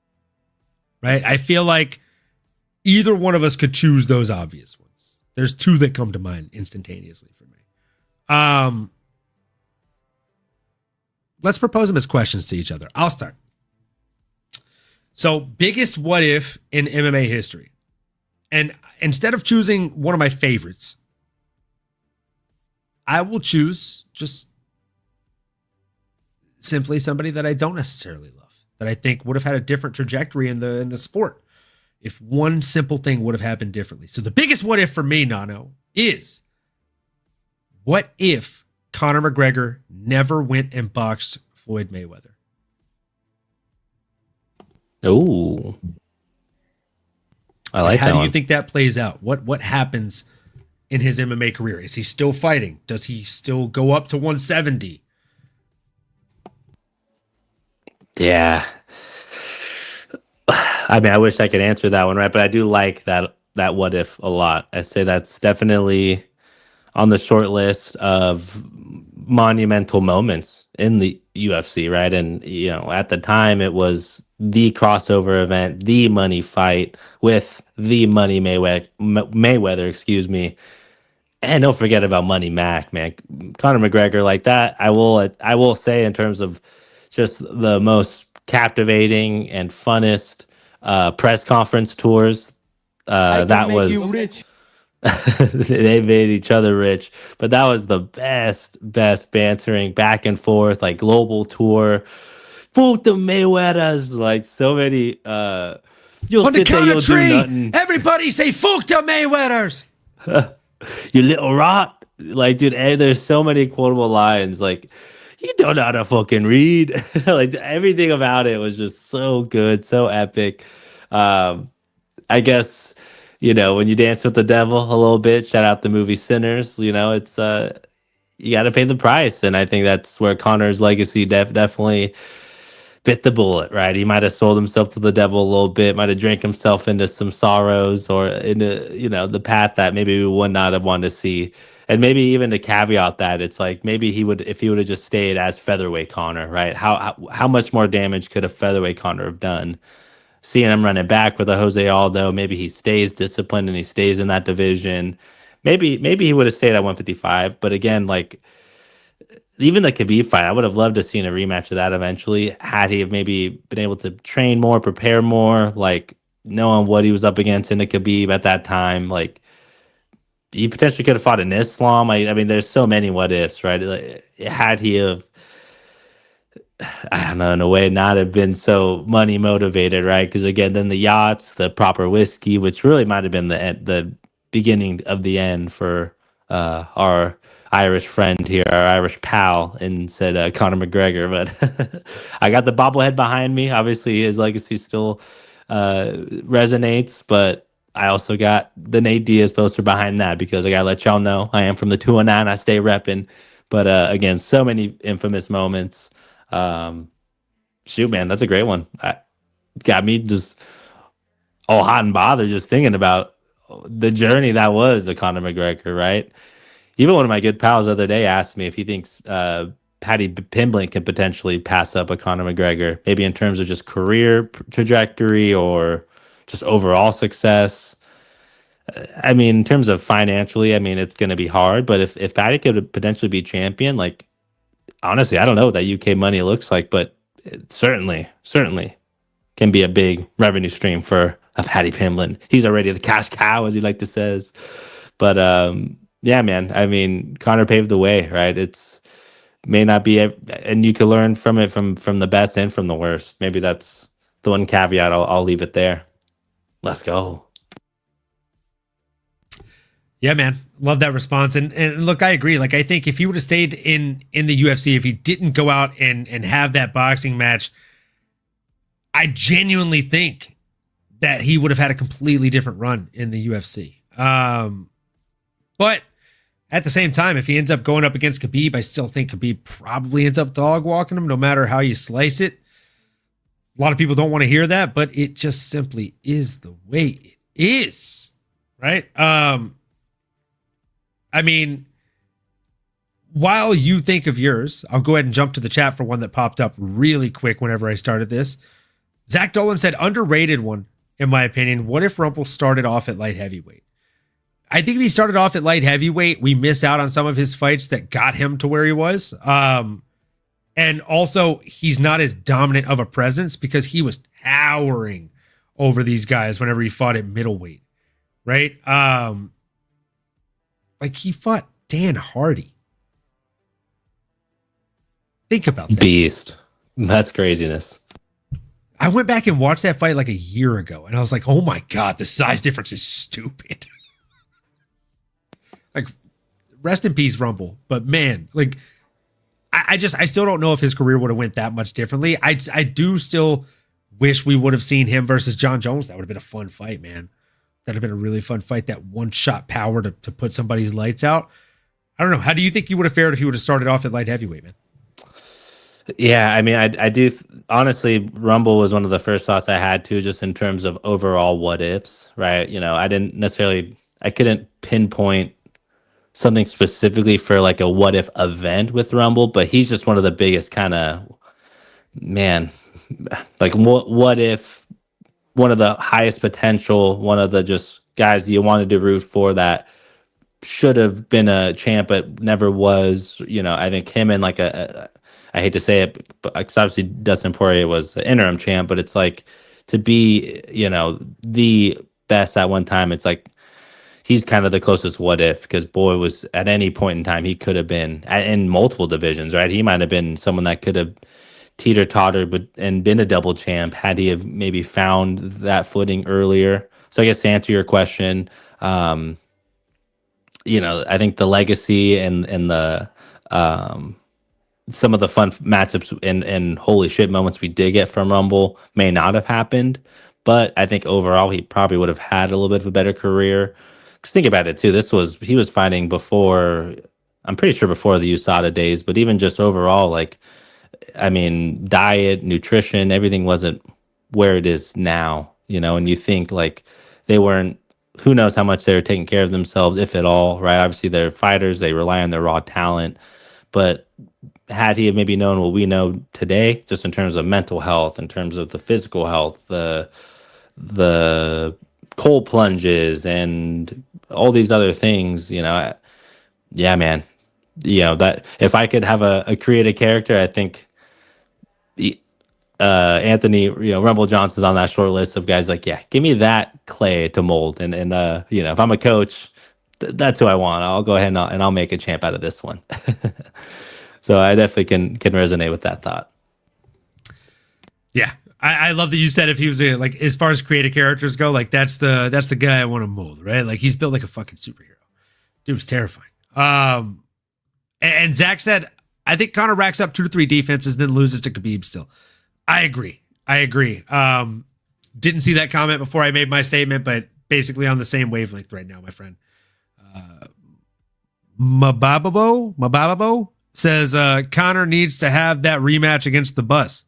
right? I feel like either one of us could choose those obvious ones. There's two that come to mind instantaneously for me. Let's propose them as questions to each other. I'll start. So, biggest what if in MMA history. And instead of choosing one of my favorites, I will choose just simply somebody that I don't necessarily love, that I think would have had a different trajectory in the sport if one simple thing would have happened differently. So the biggest what if for me, Nano, is what if Conor McGregor never went and boxed Floyd Mayweather? Oh, I like that. How do one. you think that plays out? What happens in his MMA career? Is he still fighting? Does he still go up to 170? Yeah. I mean, I wish I could answer that one, right? But I do like that what if a lot. I say that's definitely on the short list of monumental moments in the UFC, right? And, you know, at the time it was the crossover event, the money fight with the Money Mayweather, excuse me. And don't forget about Money Mac, man. Conor McGregor, like that, I will say in terms of just the most captivating and funnest press conference tours. That was rich. They made each other rich, but that was the best bantering back and forth, like global tour. Fuck the Mayweathers, like so many. You'll On sit the there, count you'll of do three, nothing. everybody say "fuck the Mayweathers." You little rot, like dude. There's so many quotable lines, like. You don't know how to fucking read. Like everything about it was just so good, so epic. I guess, you know, when you dance with the devil a little bit, shout out the movie Sinners, you know, it's you got to pay the price. And I think that's where Conor's legacy definitely bit the bullet, right? He might have sold himself to the devil a little bit, might have drank himself into some sorrows or into, you know, the path that maybe we would not have wanted to see. And maybe even to caveat that, it's like maybe he would, if he would have just stayed as featherweight Conor, right? How much more damage could a featherweight Conor have done? Seeing him running back with a Jose Aldo, maybe he stays disciplined and he stays in that division. Maybe he would have stayed at 155. But again, like even the Khabib fight, I would have loved to seen a rematch of that eventually. Had he have maybe been able to train more, prepare more, like knowing what he was up against in the Khabib at that time, like. He potentially could have fought in Islam. I mean, there's so many what ifs, right? Like, had he have, I don't know, in a way, not have been so money motivated, right? Because again, then the yachts, the proper whiskey, which really might have been the beginning of the end for our Irish friend here, our Irish pal, and said Conor McGregor. But I got the bobblehead behind me. Obviously, his legacy still resonates, but I also got the Nate Diaz poster behind that because I gotta let y'all know I am from the 219. I stay repping. But again, so many infamous moments. Shoot, man, that's a great one. Got me just all hot and bothered just thinking about the journey that was a Conor McGregor, right? Even one of my good pals the other day asked me if he thinks Paddy Pimblett can potentially pass up a Conor McGregor, maybe in terms of just career trajectory or just overall success. I mean, in terms of financially, I mean, it's going to be hard. But if Paddy could potentially be champion, like, honestly, I don't know what that UK money looks like, but it certainly can be a big revenue stream for a Paddy Pimblett. He's already the cash cow, as he like to says. But yeah, man, I mean, Conor paved the way, right? It's may not be, and you can learn from it from the best and from the worst. Maybe that's the one caveat. I'll leave it there. Let's go. Yeah, man. Love that response. And look, I agree. Like, I think if he would have stayed in the UFC, if he didn't go out and have that boxing match, I genuinely think that he would have had a completely different run in the UFC. But at the same time, if he ends up going up against Khabib, I still think Khabib probably ends up dog walking him no matter how you slice it. A lot of people don't want to hear that, but it just simply is the way it is, right? I mean, while you think of yours, I'll go ahead and jump to the chat for one that popped up really quick whenever I started this. Zach Dolan said, underrated one, in my opinion. What if Rumble started off at light heavyweight? I think if he started off at light heavyweight, we miss out on some of his fights that got him to where he was. And also, he's not as dominant of a presence because he was towering over these guys whenever he fought at middleweight, right? Like, he fought Dan Hardy. Think about that. Beast. That's craziness. I went back and watched that fight like a year ago, and I was like, oh my God, the size difference is stupid. Like, rest in peace, Rumble. But man, like, I still don't know if his career would have went that much differently. I do still wish we would have seen him versus John Jones. That would have been a fun fight, man. That'd have been a really fun fight. That one shot power to put somebody's lights out. I don't know. How do you think you would have fared if you would have started off at light heavyweight, man? Yeah, I mean, I do. Honestly, Rumble was one of the first thoughts I had too, just in terms of overall what ifs, right? You know, I couldn't pinpoint something specifically for like a what if event with Rumble, but he's just one of the biggest kind of, man, like what if one of the highest potential, one of the just guys you wanted to root for that should have been a champ but never was. You know, I think him and like I hate to say it, but obviously Dustin Poirier was an interim champ, but it's like to be, you know, the best at one time. It's like he's kind of the closest what if, because boy, was at any point in time he could have been in multiple divisions, right? He might have been someone that could have teeter-tottered and been a double champ had he have maybe found that footing earlier. So I guess to answer your question, you know, I think the legacy and the some of the fun matchups and holy shit moments we did get from Rumble may not have happened, but I think overall he probably would have had a little bit of a better career. Because think about it too, he was fighting before, I'm pretty sure before the USADA days, but even just overall, like, I mean, diet, nutrition, everything wasn't where it is now, you know, and you think like they weren't, who knows how much they were taking care of themselves, if at all, right? Obviously they're fighters, they rely on their raw talent, but had he have maybe known what we know today, just in terms of mental health, in terms of the physical health, the cold plunges and all these other things, you know, yeah, man, you know, that if I could have a creative character, I think Anthony, you know, Rumble Johnson's on that short list of guys like, yeah, give me that clay to mold. And you know, if I'm a coach, that's who I want. I'll go ahead and I'll make a champ out of this one. So I definitely can resonate with that thought. Yeah. I love that you said if he was like, as far as creative characters go, like that's the guy I want to mold, right? Like he's built like a fucking superhero. Dude was terrifying. And Zach said, I think Conor racks up 2 to 3 defenses, then loses to Khabib still. I agree. Didn't see that comment before I made my statement, but basically on the same wavelength right now, my friend. Mababo says Conor needs to have that rematch against the Bus.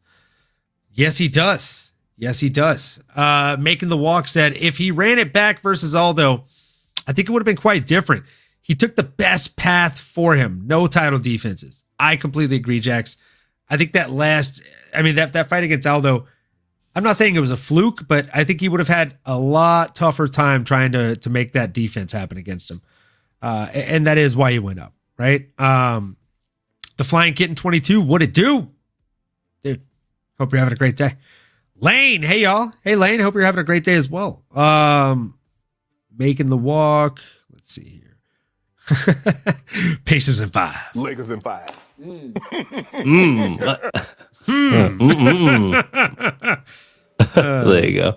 Yes, he does. Making the Walk said, if he ran it back versus Aldo, I think it would have been quite different. He took the best path for him. No title defenses. I completely agree, Jax. I think that that fight against Aldo, I'm not saying it was a fluke, but I think he would have had a lot tougher time trying to make that defense happen against him. And that is why he went up, right? The Flying Kitten 22, what'd it do? Dude, hope you're having a great day. Lane, hey y'all. Hey Lane, hope you're having a great day as well. Making the Walk. Let's see here. Pacers in 5. Lakers in 5. There you go.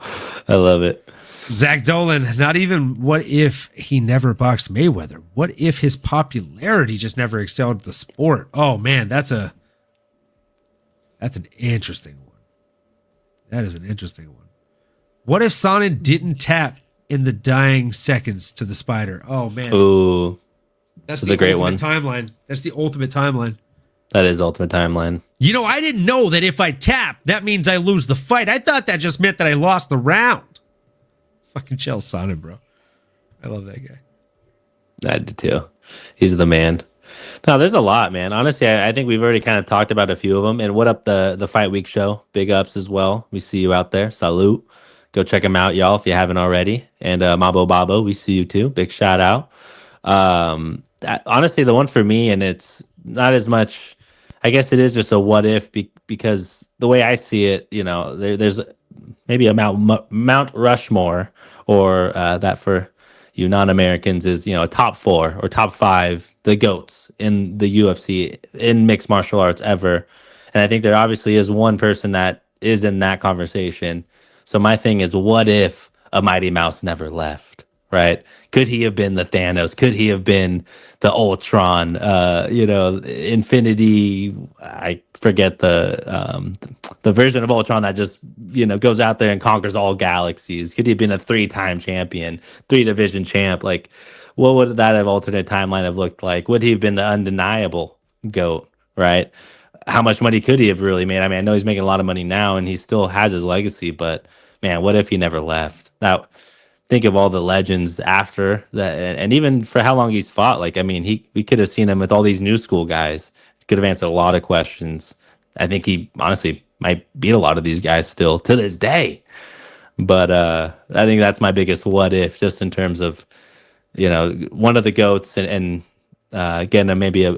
I love it. Zach Dolan, not even what if he never boxed Mayweather? What if his popularity just never excelled the sport? Oh man, that's an interesting one. That is an interesting one. What if Sonnen didn't tap in the dying seconds to the spider? Oh man. Ooh. That's a great one. Timeline. That's the ultimate timeline. That is ultimate timeline. You know, I didn't know that if I tap, that means I lose the fight. I thought that just meant that I lost the round. Fucking Chael Sonnen, bro. I love that guy. I do too. He's the man. No, there's a lot, man. Honestly, I think we've already kind of talked about a few of them. And what up the Fight Week show? Big ups as well. We see you out there. Salute. Go check them out, y'all, if you haven't already. And Mabo Babo, we see you too. Big shout out. Honestly, the one for me, and it's not as much, I guess it is just a what if, because the way I see it, you know, there's maybe a Mount Rushmore, or that for you non-Americans is, you know, a top 4 or top 5, the GOATs in the UFC, in mixed martial arts ever. And I think there obviously is one person that is in that conversation. So my thing is, what if a Mighty Mouse never left, right? Could he have been the Thanos? Could he have been the Ultron? Infinity. I forget the version of Ultron that just, you know, goes out there and conquers all galaxies. Could he have been a 3-time champion, 3-division champ? Like, what would that have alternate timeline have looked like? Would he have been the undeniable GOAT, right? How much money could he have really made? I mean, I know he's making a lot of money now and he still has his legacy, but man, what if he never left? Now, think of all the legends after that, and even for how long he's fought. Like, I mean, we could have seen him with all these new school guys. Could have answered a lot of questions. I think he honestly might beat a lot of these guys still to this day. But I think that's my biggest what if, just in terms of, you know, one of the GOATs and again, maybe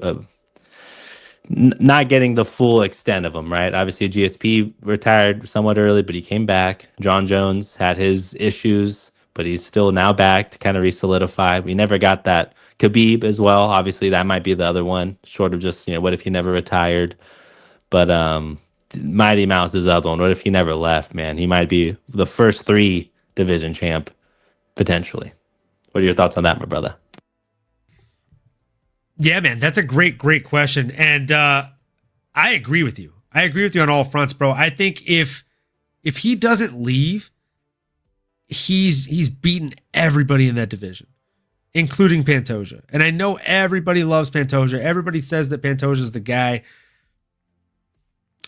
not getting the full extent of him, right? Obviously, GSP retired somewhat early, but he came back. John Jones had his issues, but he's still now back to kind of re-solidify. We never got that. Khabib as well. Obviously, that might be the other one, short of just, you know, what if he never retired? But Mighty Mouse is the other one. What if he never left, man? He might be the first 3-division champ, potentially. What are your thoughts on that, my brother? Yeah, man, that's a great question. And I agree with you. I agree with you on all fronts, bro. I think if he doesn't leave, he's beaten everybody in that division, including Pantoja. And I know everybody loves Pantoja. Everybody says that Pantoja is the guy.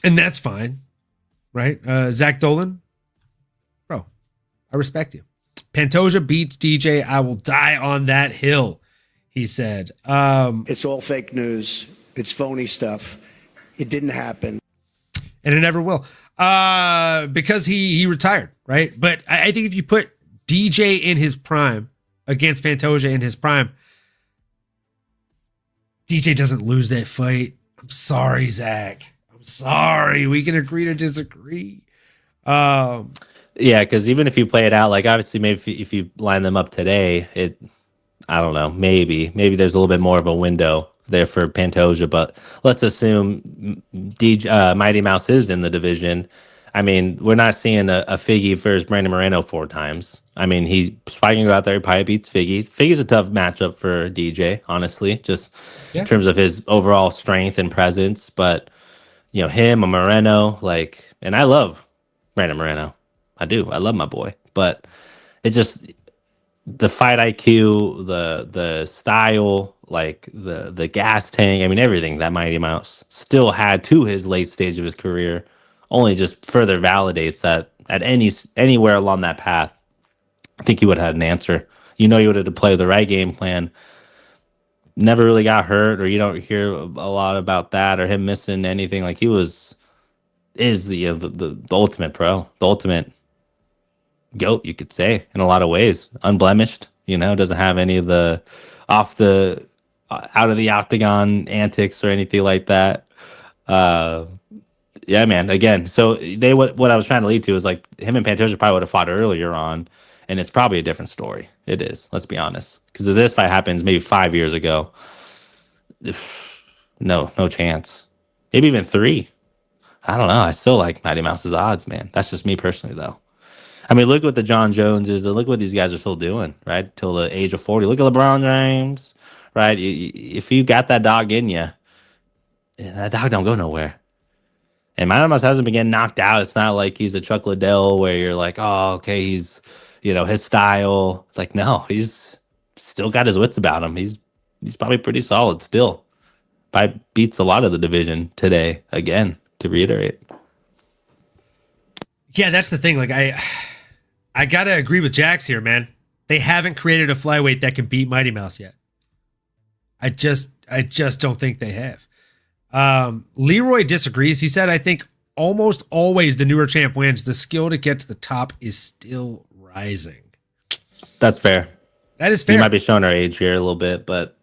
And that's fine, right? Zach Dolan, bro, I respect you. Pantoja beats DJ. I will die on that hill, he said. It's all fake news. It's phony stuff. It didn't happen. And it never will. Because he retired, right? But I think if you put DJ in his prime against Pantoja in his prime, DJ doesn't lose that fight. I'm sorry, Zach. I'm sorry. We can agree to disagree. Yeah, because even if you play it out, like obviously maybe if you line them up today, I don't know, maybe there's a little bit more of a window there for Pantoja, but let's assume Mighty Mouse is in the division. I mean, we're not seeing a Figgy versus Brandon Moreno 4 times. I mean, he's probably going to go out there, he probably beats Figgy. Figgy's a tough matchup for DJ, honestly, just in terms of his overall strength and presence. But, you know, him, a Moreno, like, and I love Brandon Moreno. I do. I love my boy. But it just, the fight IQ, the style, like the gas tank, I mean, everything that Mighty Mouse still had to his late stage of his career only just further validates that at anywhere along that path, I think he would have had an answer. You know, he would have to play the right game plan. Never really got hurt, or you don't hear a lot about that or him missing anything. Like, is the ultimate pro, the ultimate GOAT, you could say, in a lot of ways. Unblemished, you know, doesn't have any of the out of the octagon antics or anything like that. Yeah, man. Again, so what I was trying to lead to is like him and Pantoja probably would have fought earlier on, and it's probably a different story. It is. Let's be honest. Because if this fight happens maybe 5 years ago, no chance. Maybe even 3. I don't know. I still like Mighty Mouse's odds, man. That's just me personally, though. I mean, look what the John Joneses and look what these guys are still doing, right? Till the age of 40. Look at LeBron James, right? If you got that dog in you, that dog don't go nowhere. And Mighty Mouse hasn't been getting knocked out. It's not like he's a Chuck Liddell where you're like, oh, okay, he's, you know, his style. Like, no, he's still got his wits about him. He's probably pretty solid still. Probably beats a lot of the division today, again, to reiterate. Yeah, that's the thing. Like, I gotta agree with Jax here, man. They haven't created a flyweight that can beat Mighty Mouse yet. I just don't think they have. Leroy disagrees. He said, I think almost always the newer champ wins. The skill to get to the top is still rising. That's fair. That is fair. You might be showing our age here a little bit, but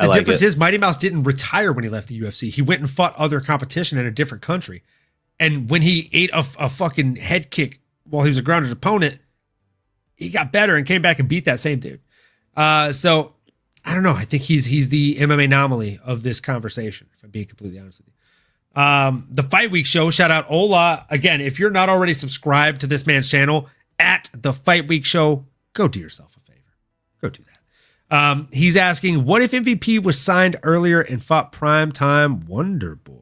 the difference is Mighty Mouse didn't retire when he left the UFC. He went and fought other competition in a different country. And when he ate a fucking head kick while he was a grounded opponent, he got better and came back and beat that same dude. So I don't know. I think he's the MMA anomaly of this conversation, if I'm being completely honest with you. The Fight Week Show, shout out Ola. Again, if you're not already subscribed to this man's channel at the Fight Week Show, go do yourself a favor. Go do that. He's asking, what if MVP was signed earlier and fought primetime Wonder Boy?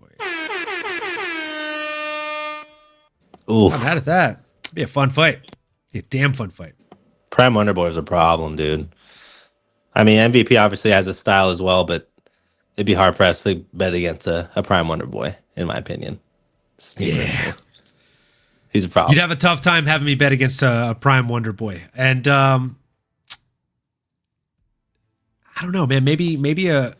Oof. I'm mad at that. It'd be a fun fight. Be a damn fun fight. Prime Wonder Boy is a problem, dude. I mean, MVP obviously has a style as well, but it'd be hard pressed to bet against a Prime Wonder Boy, in my opinion. Yeah. He's a problem. You'd have a tough time having me bet against a Prime Wonder Boy. And I don't know, man. Maybe a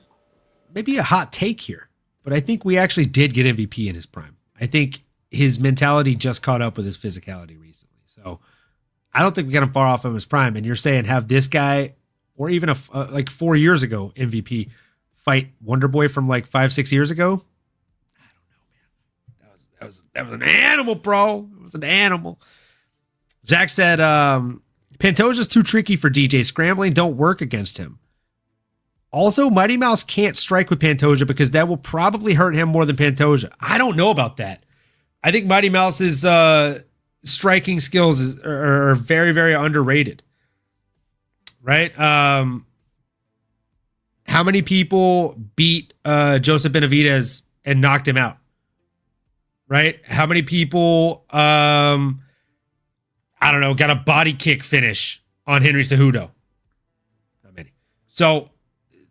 hot take here, but I think we actually did get MVP in his prime. I think his mentality just caught up with his physicality recently. So I don't think we got him far off of his prime. And you're saying have this guy, or even like 4 years ago MVP, fight Wonder Boy from like 5-6 years ago? I don't know, man. That was an animal, bro. It was an animal. Zach said, Pantoja's too tricky for DJ. Scrambling don't work against him. Also, Mighty Mouse can't strike with Pantoja because that will probably hurt him more than Pantoja. I don't know about that. I think Mighty Mouse's striking skills are very, very underrated. Right? How many people beat Joseph Benavidez and knocked him out? Right? How many people, I don't know, got a body kick finish on Henry Cejudo? Not many. So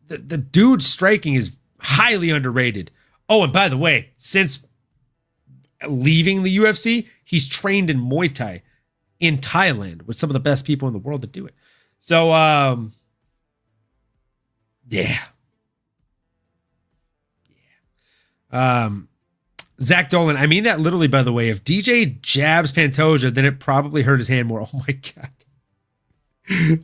the dude's striking is highly underrated. Oh, and by the way, since leaving the UFC, he's trained in Muay Thai in Thailand with some of the best people in the world that do it. So, yeah. Zach Dolan, I mean that literally, by the way. If DJ jabs Pantoja, then it probably hurt his hand more. Oh my God.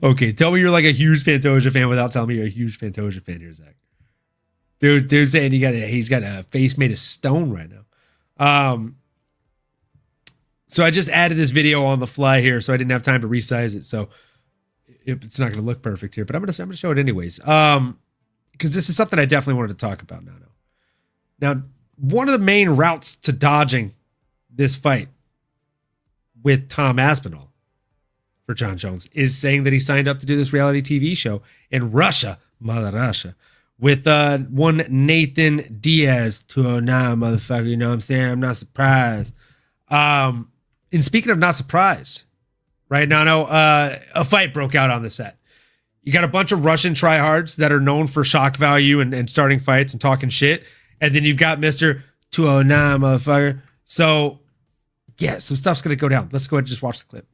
Okay, tell me you're like a huge Pantoja fan without telling me you're a huge Pantoja fan here, Zach. Dude saying he's got a face made of stone right now. So I just added this video on the fly here, so I didn't have time to resize it. So it's not going to look perfect here, but I'm going to show it anyways. Because this is something I definitely wanted to talk about now, one of the main routes to dodging this fight with Tom Aspinall for John Jones is saying that he signed up to do this reality TV show in Russia, Mother Russia, with one Nathan Diaz, 209, motherfucker. You know what I'm saying? I'm not surprised. And speaking of not surprised, right now, a fight broke out on the set. You got a bunch of Russian tryhards that are known for shock value and starting fights and talking shit. And then you've got Mr. 209, motherfucker. So, yeah, some stuff's going to go down. Let's go ahead and just watch the clip.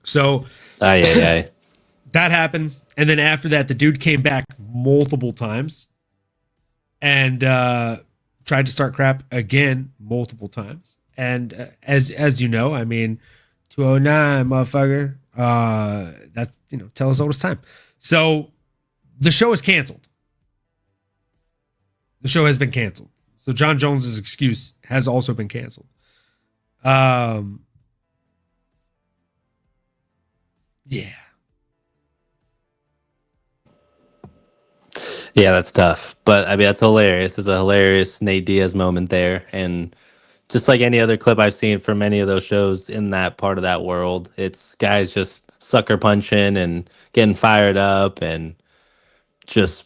So that happened. And then after that, the dude came back multiple times and tried to start crap again multiple times. And as you know, I mean, 209, motherfucker. That's, tell us all this time. So the show is canceled. The show has been canceled. So John Jones's excuse has also been canceled. Yeah. Yeah, that's tough. But I mean, that's hilarious. There's a hilarious Nate Diaz moment there. And just like any other clip I've seen from any of those shows in that part of that world, it's guys just sucker punching and getting fired up and just,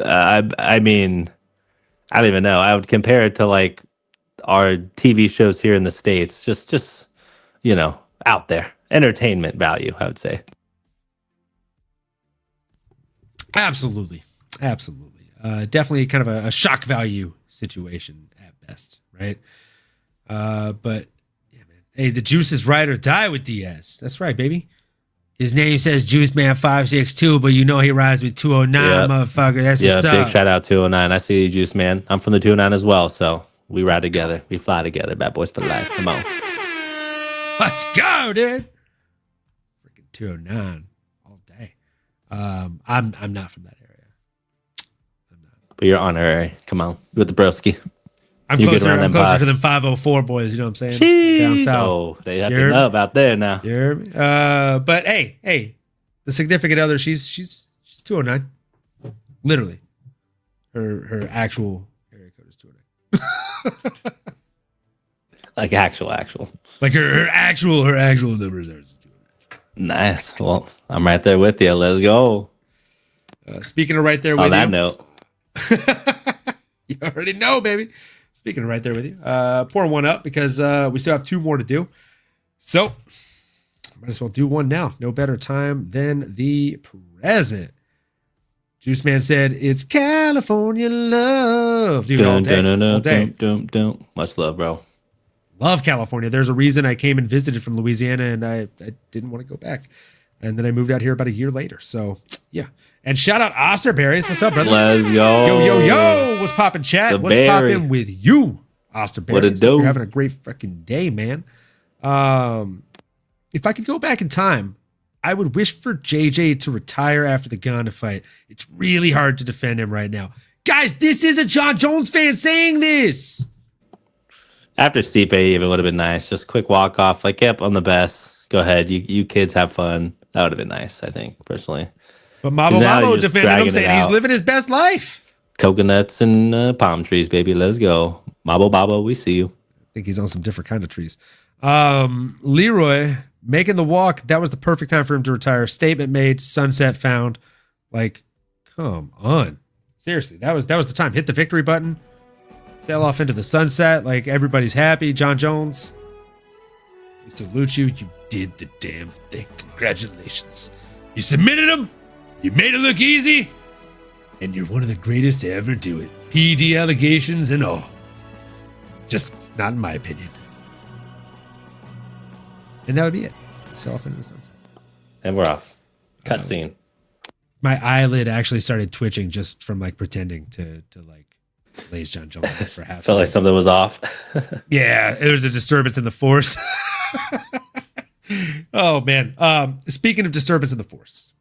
I mean, I don't even know. I would compare it to like our TV shows here in the States, just out there. Entertainment value, I would say. Absolutely. Definitely kind of a shock value situation at best, right? But yeah, man. Hey, the juice is ride or die with Diaz. That's right, baby. His name says Juice Man 562, but he rides with 209, motherfucker. That's what's up. Big shout out 209. I see you, Juice Man. I'm from the 209 as well, so we ride together. We fly together. Bad boys for life. Come on. Let's go, dude. Freaking 209 all day. I'm not from that area. I'm not. But you're honorary. Come on. With the broski. I'm closer to them 504 boys, you know what I'm saying? Jeez. Down south. Oh, they have to know about there now. You hear me? But hey, the significant other, she's 209. Literally. Her actual area code is 209. Like actual. Like her actual numbers are 209. Nice. Well, I'm right there with you. Let's go. Speaking of right there with you. On that note. You already know, baby. Speaking of right there with you. Pouring one up because we still have two more to do. So, might as well do one now. No better time than the present. Juice Man said, it's California love. Dude, all day. Much love, bro. Love California. There's a reason I came and visited from Louisiana and I didn't want to go back. And then I moved out here about a year later. So, yeah. And shout out Osterberries. What's up, brother? Let's go. Yo. What's poppin', chat? What's poppin' with you, Osterberries? What a dope. You're having a great fucking day, man. If I could go back in time, I would wish for JJ to retire after the Ghana fight. It's really hard to defend him right now. Guys, this is a John Jones fan saying this. After Stipe even would have been nice. Just quick walk off. Like, yep, I'm the best. Go ahead. You kids have fun. That would have been nice, I think, personally. But Mabo defended him, saying he's living his best life. Coconuts and palm trees, baby. Let's go. Mabo, we see you. I think he's on some different kind of trees. Leroy making the walk. That was the perfect time for him to retire. Statement made. Sunset found. Like, come on. Seriously, that was the time. Hit the victory button. Sail off into the sunset. Like, everybody's happy. John Jones, we salute you. You did the damn thing. Congratulations. You submitted him. You made it look easy. And you're one of the greatest to ever do it. PD allegations and all. Just not in my opinion. And that would be it. Sail off into the sunset. And we're off. Cutscene. My eyelid actually started twitching just from like pretending to like laze John Jones out for half. Felt like something was off. Yeah, there was a disturbance in the force. Oh man. Speaking of disturbance in the force,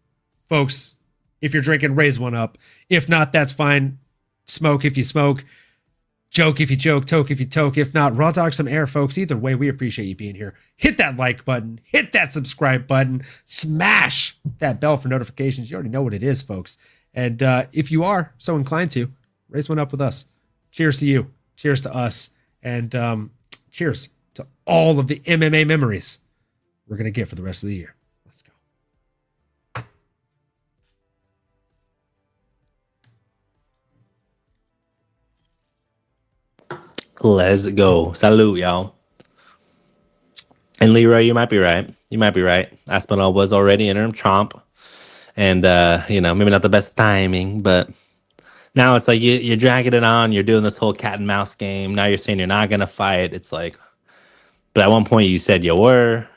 folks, if you're drinking, raise one up. If not, that's fine. Smoke if you smoke. Joke if you joke. Toke if you toke. If not, raw dog some air, folks. Either way, we appreciate you being here. Hit that like button. Hit that subscribe button. Smash that bell for notifications. You already know what it is, folks. And if you are so inclined to, raise one up with us. Cheers to you. Cheers to us. And cheers to all of the MMA memories we're going to get for the rest of the year. Let's go. Let's go. Salute, y'all. And Leroy, you might be right. You might be right. Aspinall was already interim champ. And, maybe not the best timing, but now it's like you're dragging it on. You're doing this whole cat and mouse game. Now you're saying you're not going to fight. It's like, but at one point you said you were.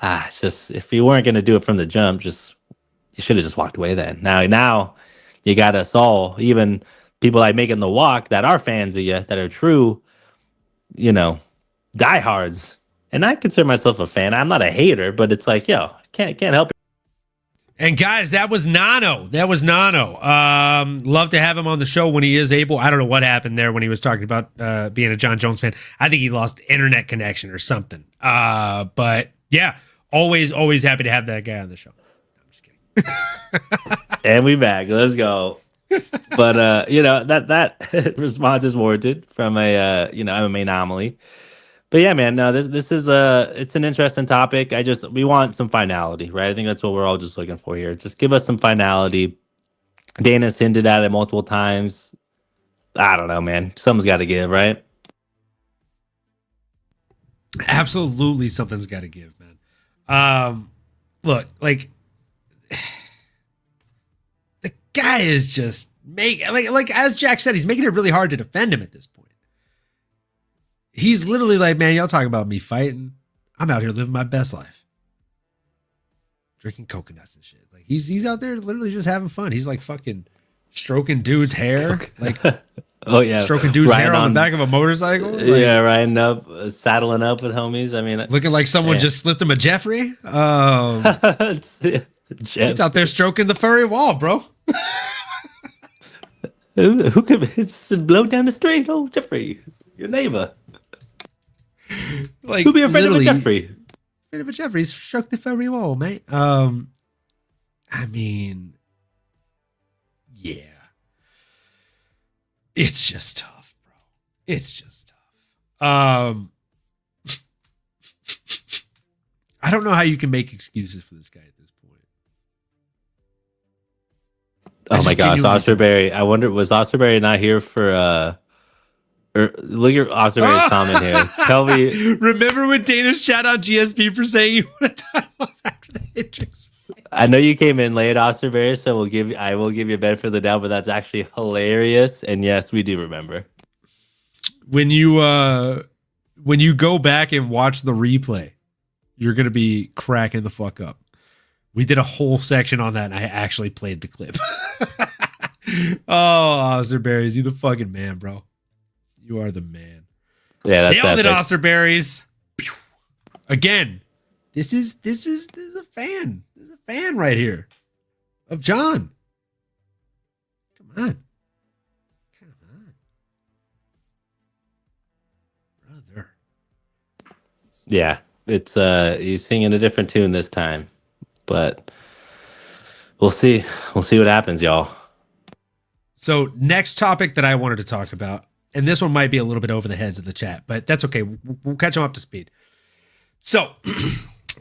It's just, if you weren't going to do it from the jump, you should have just walked away then. Now you got us all, even people like making the walk that are fans of you, that are true, diehards. And I consider myself a fan. I'm not a hater, but it's like, can't help it. And guys, that was Nano. Love to have him on the show when he is able. I don't know what happened there when he was talking about being a John Jones fan. I think he lost internet connection or something. But yeah, always happy to have that guy on the show. No, I'm just kidding. And we back. Let's go. But that response is warranted from a MMA anomaly. But yeah, man, no, this is it's an interesting topic. We want some finality, right? I think that's what we're all just looking for here. Just give us some finality. Dana's hinted at it multiple times. I don't know, man. Something's got to give, right? Absolutely, something's got to give, man. Look, like the guy is just like as Jack said, he's making it really hard to defend him at this point. He's literally like, man, y'all talk about me fighting. I'm out here living my best life, drinking coconuts and shit. Like he's out there literally just having fun. He's like fucking stroking dude's hair, like oh yeah, stroking dude's hair on the back of a motorcycle. Like, yeah, riding up, saddling up with homies. I mean, looking like someone just slipped him a Jeffrey. He's out there stroking the furry wall, bro. Who could blow down the street? Oh, Jeffrey, your neighbor. Like, who'd be afraid of a Jeffrey? Afraid of a Jeffrey. Stroke the furry wall, mate. I mean, yeah. It's just tough, bro. It's just tough. I don't know how you can make excuses for this guy at this point. Oh my gosh, Osterberry. I wonder, was Osterberry not here for look at Osterberry's comment here. Tell me. Remember when Dana shout out GSP for saying you want to time off after the Hendricks fight? I know you came in late, Osterberry, so I will give you a benefit of the doubt, but that's actually hilarious. And yes, we do remember. When you go back and watch the replay, you're gonna be cracking the fuck up. We did a whole section on that, and I actually played the clip. Oh, Osterberries, you the fucking man, bro. You are the man. Yeah, that's nailed epic. it, Osterberries. Again, this is a fan. This is a fan right here of John. Come on, brother. Yeah, it's he's singing a different tune this time, but we'll see. We'll see what happens, y'all. So next topic that I wanted to talk about, and this one might be a little bit over the heads of the chat, but that's okay. We'll catch them up to speed. So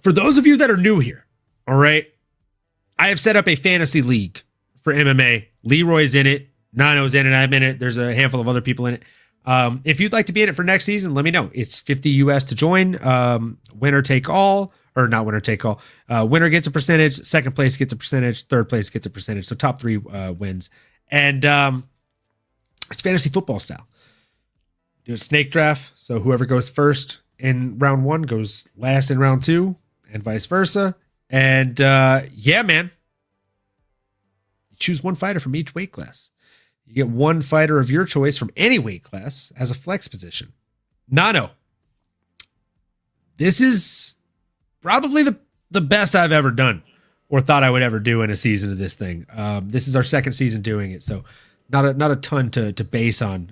for those of you that are new here, all right, I have set up a fantasy league for MMA. Leroy's in it. Nano's in it. I'm in it. There's a handful of other people in it. If you'd like to be in it for next season, let me know. It's 50 US to join. Winner take all, or not winner take all. Winner gets a percentage. Second place gets a percentage. Third place gets a percentage. So top three wins. And it's fantasy football style. Do a snake draft. So whoever goes first in round one goes last in round two, and vice versa. And yeah, man. choose one fighter from each weight class. You get one fighter of your choice from any weight class as a flex position. Nano. This is probably the best I've ever done or thought I would ever do in a season of this thing. This is our second season doing it, so not a ton to base on.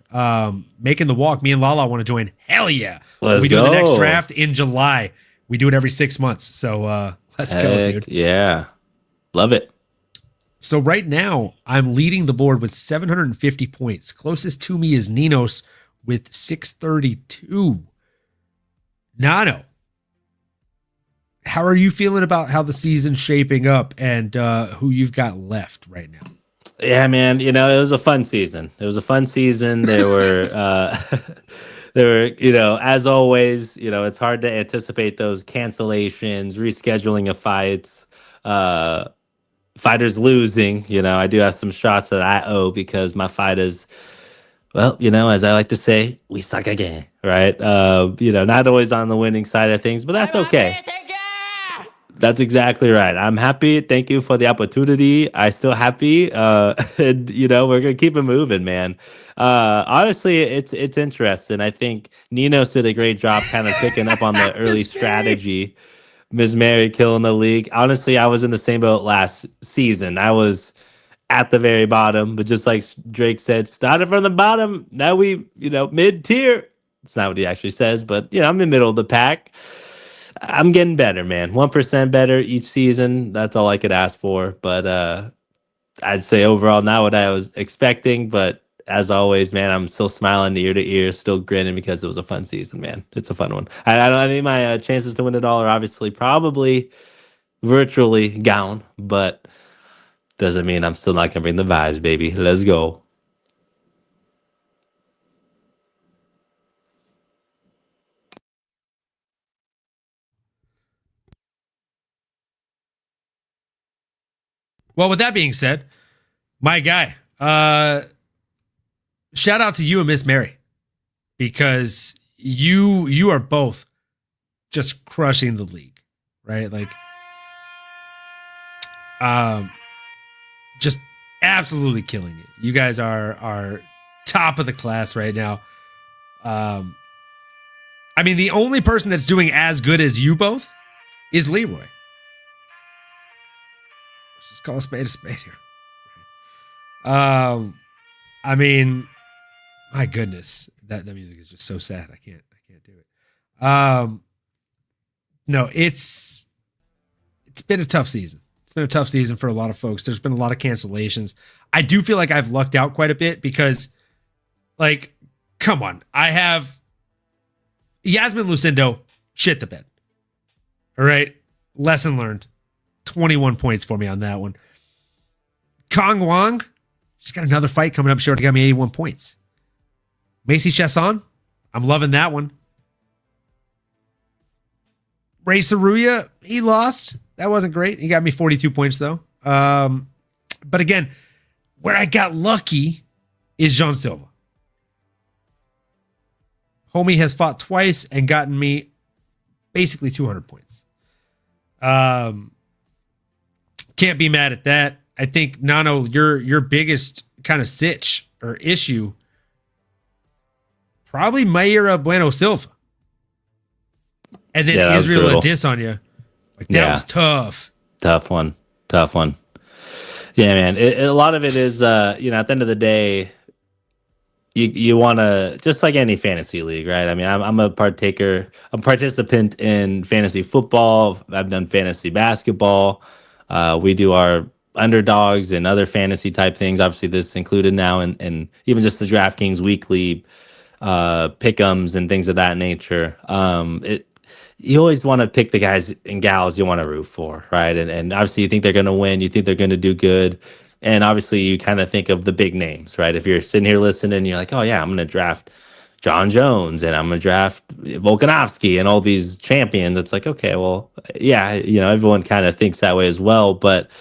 Making the walk, me and Lala want to join. Hell yeah. We do the next draft in July. We do it every 6 months. So let's go, dude. Yeah. Love it. So right now, I'm leading the board with 750 points. Closest to me is Ninos with 632. Nano, how are you feeling about how the season's shaping up and who you've got left right now? Yeah, man. It was a fun season. There were, as always, it's hard to anticipate those cancellations, rescheduling of fights, fighters losing. I do have some shots that I owe because my fighters, well, as I like to say, we suck again, right? Not always on the winning side of things, but that's okay. That's exactly right. I'm happy. Thank you for the opportunity. I still happy. And we're gonna keep it moving, man. Honestly, it's interesting. I think Ninos did a great job kind of picking up on the early strategy. Miss Mary killing the league. Honestly, I was in the same boat last season. I was at the very bottom, but just like Drake said, started from the bottom. Now we, mid-tier. It's not what he actually says, but I'm in the middle of the pack. I'm getting better, man. 1% better each season. That's all I could ask for. But I'd say overall not what I was expecting. But as always, man, I'm still smiling ear to ear, still grinning because it was a fun season, man. It's a fun one. I think my chances to win it all are obviously probably virtually gone, but doesn't mean I'm still not gonna bring the vibes, baby. Let's go. Well, with that being said, my guy, shout out to you and Miss Mary, because you are both just crushing the league, right? Like, just absolutely killing it. You guys are top of the class right now. I mean, the only person that's doing as good as you both is Leroy. Let's just call a spade here. I mean, my goodness, that music is just so sad. I can't do it. No, it's been a tough season. It's been a tough season for a lot of folks. There's been a lot of cancellations. I do feel like I've lucked out quite a bit because, like, come on, I have Yasmin Lucindo shit the bed. All right, lesson learned. 21 points for me on that one. Kong Wong, she's got another fight coming up. She already got me 81 points. Macy Chesson, I'm loving that one. Ray Saruya, he lost. That wasn't great. He got me 42 points, though. But again, where I got lucky is Jean Silva. Homie has fought twice and gotten me basically 200 points. Can't be mad at that. I think, Nano, your biggest kind of sitch or issue, probably Mayra Bueno Silva. And then Israel diss on you. Like, that was tough. Tough one. Yeah, man. A lot of it is, at the end of the day, you want to, just like any fantasy league, right? I mean, I'm a participant in fantasy football. I've done fantasy basketball. We do our underdogs and other fantasy type things. Obviously, this included now, and even just the DraftKings weekly pick'ems and things of that nature. You always want to pick the guys and gals you want to root for, right? And obviously, you think they're going to win. You think they're going to do good. And obviously, you kind of think of the big names, right? If you're sitting here listening, you're like, oh, yeah, I'm going to draft John Jones and I'm going to draft Volkanovski and all these champions. It's like, okay, well, yeah, everyone kind of thinks that way as well. But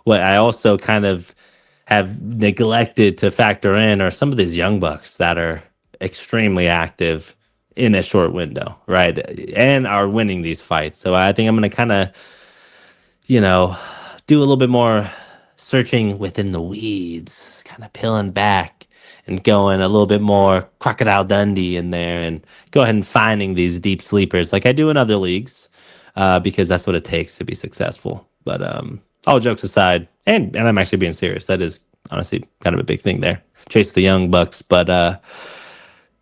what I also kind of have neglected to factor in are some of these young bucks that are extremely active in a short window, right? And are winning these fights. So I think I'm going to kind of, do a little bit more searching within the weeds, kind of peeling back and going a little bit more Crocodile Dundee in there and go ahead and finding these deep sleepers like I do in other leagues, because that's what it takes to be successful. But all jokes aside, and I'm actually being serious, that is honestly kind of a big thing there. Chase the young bucks, but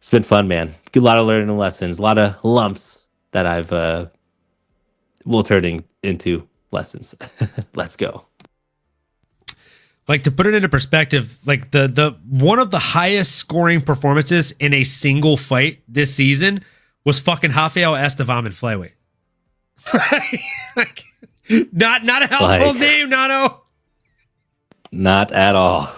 it's been fun, man. A lot of learning lessons, a lot of lumps that I've will turning into lessons. Let's go. Like, to put it into perspective, like the one of the highest scoring performances in a single fight this season was fucking Rafael Estevam in flyweight. Like, not a household name, Nano. Not at all.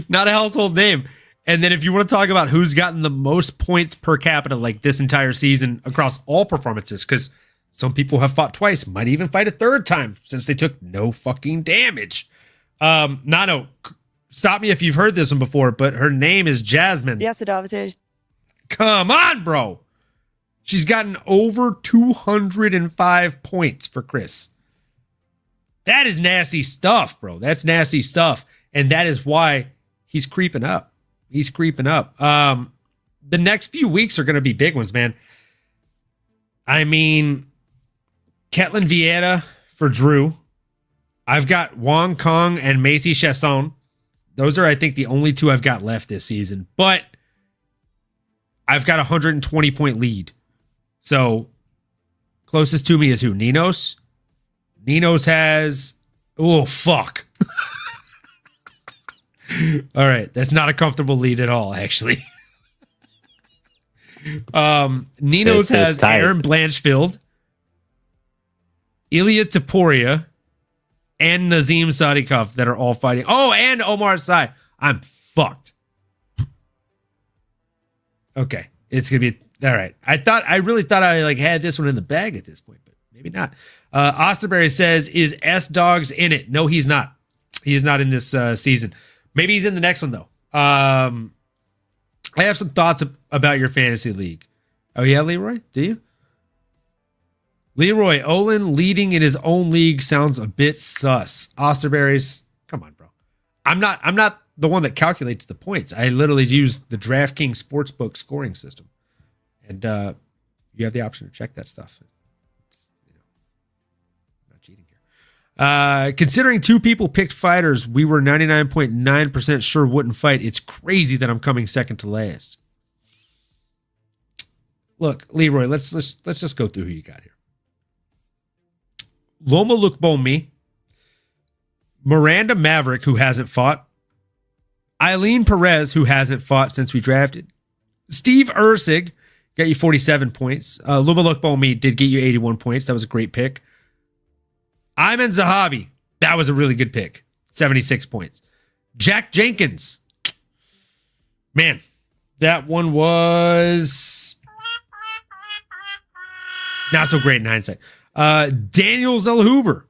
Not a household name. And then if you want to talk about who's gotten the most points per capita like this entire season across all performances, because some people have fought twice, might even fight a third time since they took no fucking damage. Nano, stop me if you've heard this one before, but her name is Jasmine. Come on, bro. She's gotten over 205 points for Chris. That is nasty stuff, bro. That's nasty stuff. And that is why he's creeping up. He's creeping up. The next few weeks are going to be big ones, man. I mean, Ketlin Vieira for Drew. I've got Wong Kong and Macy Chasson. Those are, I think, the only two I've got left this season. But I've got a 120-point lead. So closest to me is who? Ninos? Ninos has... Oh, fuck. All right. That's not a comfortable lead at all, actually. Ninos has Aaron Blanchfield, Ilya Taporia, and Nazim Sadikov that are all fighting. Oh, and Omar Sy. I'm fucked. Okay. It's going to be... All right. I really thought I like had this one in the bag at this point, but maybe not. Osterberry says, is S-Dogs in it? No, he's not. He is not in this season. Maybe he's in the next one, though. I have some thoughts about your fantasy league. Oh, yeah, Leroy? Do you? Leroy, Olin leading in his own league sounds a bit sus. Osterberry's, come on, bro. I'm not the one that calculates the points. I literally use the DraftKings Sportsbook scoring system. And you have the option to check that stuff. It's, not cheating here. Considering two people picked fighters we were 99.9% sure wouldn't fight, it's crazy that I'm coming second to last. Look, Leroy, let's just go through who you got here. Loma Lukbomi, Miranda Maverick, who hasn't fought, Eileen Perez, who hasn't fought since we drafted, Steve Ursig, got you 47 points. Loma Lukbomi did get you 81 points. That was a great pick. Ayman Zahabi, that was a really good pick. 76 points. Jack Jenkins, man, that one was not so great in hindsight. Daniel Zellhuber,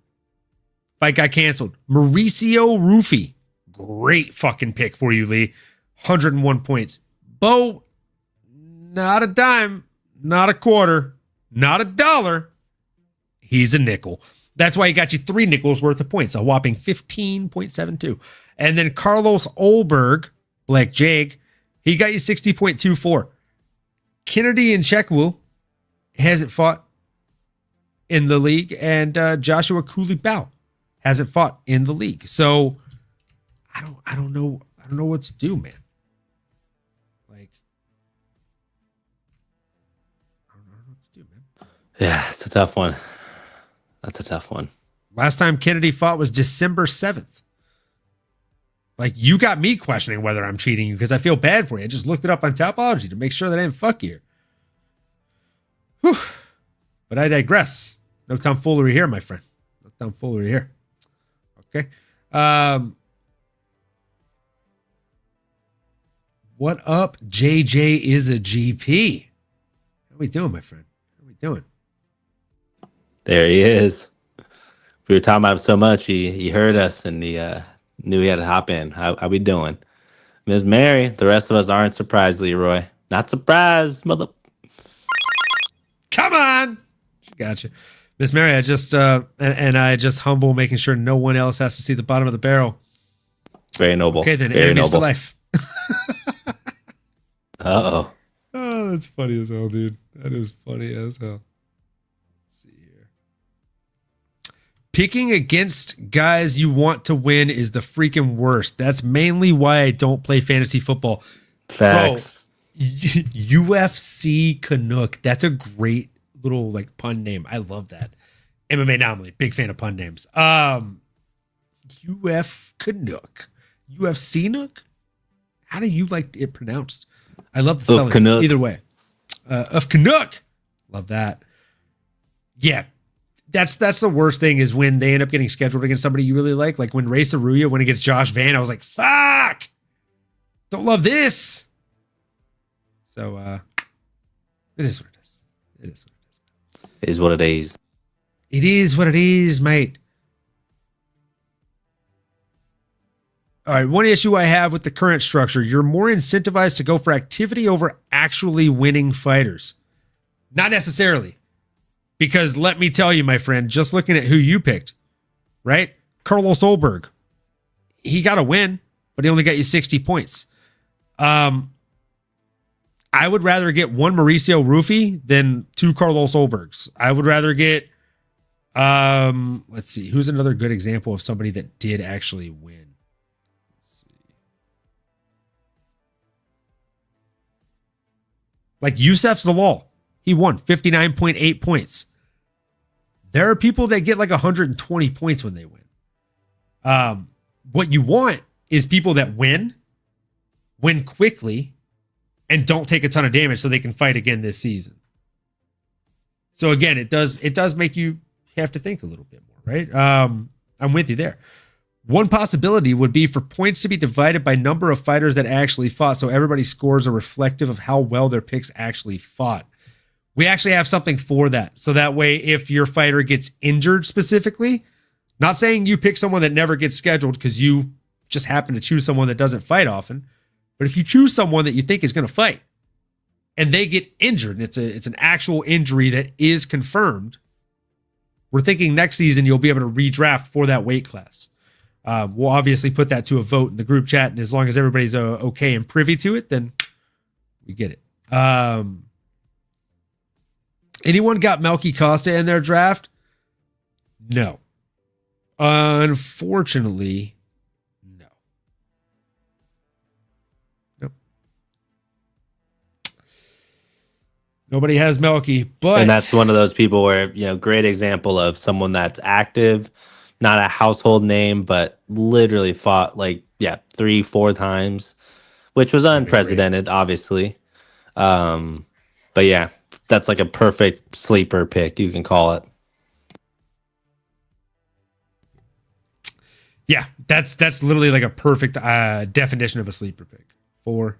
fight got canceled. Mauricio Rufy, great fucking pick for you, Lee. 101 points. Bo, not a dime, not a quarter, not a dollar. He's a nickel. That's why he got you 3 nickels worth of points, a whopping 15.72. And then Carlos Olberg, Black Jake, he got you 60.24. Kennedy and Chekwu hasn't fought in the league, and Joshua Cooley-Bow hasn't fought in the league. So I don't know what to do, man. Like, I don't know what to do, man. Yeah, it's a tough one. That's a tough one. Last time Kennedy fought was December 7th. Like, you got me questioning whether I'm cheating you because I feel bad for you. I just looked it up on Tapology to make sure that I didn't fuck you. Whew. But I digress. No tomfoolery here, my friend. No tomfoolery here. Okay. What up? JJ is a GP. How we doing, my friend? How we doing? There he is. We were talking about him so much, he heard us and he knew he had to hop in. How we doing? Ms. Mary, the rest of us aren't surprised, Leroy. Not surprised, mother. Come on. Gotcha. Miss Mary, I just and I just humble, making sure no one else has to see the bottom of the barrel. Very noble. Okay, then Very enemies noble. for life. Uh-oh. Oh, that's funny as hell, dude. That is funny as hell. Let's see here. Picking against guys you want to win is the freaking worst. That's mainly why I don't play fantasy football. Facts. Bro, UFC Canuck. That's a great little like pun name. I love that. MMA Anomaly. Big fan of pun names. UF Canuck. UFC Nook? How do you like it pronounced? I love the spelling. Canuck. Either way. Of Canuck. Love that. Yeah. That's the worst thing is when they end up getting scheduled against somebody you really like. Like when Ray Saruya went against Josh Van, I was like, fuck. Don't love this. So it is what it is. It is what it is. It is what it is. It is what it is, mate. All right, one issue I have with the current structure, you're more incentivized to go for activity over actually winning fighters. Not necessarily. Because let me tell you, my friend, just looking at who you picked, right? Carlos Solberg. He got a win, but he only got you 60 points. I would rather get one Mauricio Rufy than two Carlos Solbergs. I would rather get, let's see, who's another good example of somebody that did actually win? Like Youssef Zalal, he won 59.8 points. There are people that get like 120 points when they win. What you want is people that win quickly, and don't take a ton of damage so they can fight again this season. So again, it does make you have to think a little bit more, right? I'm with you there. One possibility would be for points to be divided by number of fighters that actually fought, so everybody's scores are reflective of how well their picks actually fought. We actually have something for that. So that way, if your fighter gets injured specifically, not saying you pick someone that never gets scheduled because you just happen to choose someone that doesn't fight often, but if you choose someone that you think is going to fight and they get injured, and it's an actual injury that is confirmed, we're thinking next season you'll be able to redraft for that weight class. We'll obviously put that to a vote in the group chat, and as long as everybody's okay and privy to it, then we get it. Anyone got Melky Costa in their draft? No. Unfortunately, no. Nope. Nobody has Melky, but... And that's one of those people where, great example of someone that's active, not a household name, but literally fought 3-4 times, which was unprecedented, obviously. But yeah, that's like a perfect sleeper pick, you can call it. Yeah, that's literally like a perfect definition of a sleeper pick, for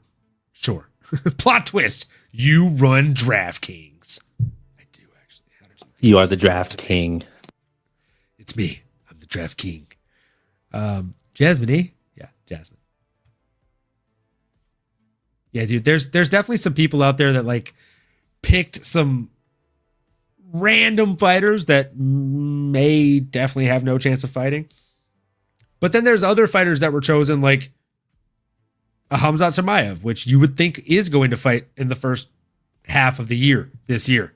sure. Plot twist: you run DraftKings. I do actually. How did You are the draft king. It's me. I'm the draft king. Jasmine, eh? Yeah, Jasmine. Yeah, dude. There's definitely some people out there that picked some random fighters that may definitely have no chance of fighting. But then there's other fighters that were chosen, like a Khamzat Chimaev, which you would think is going to fight in the first half of the year, this year.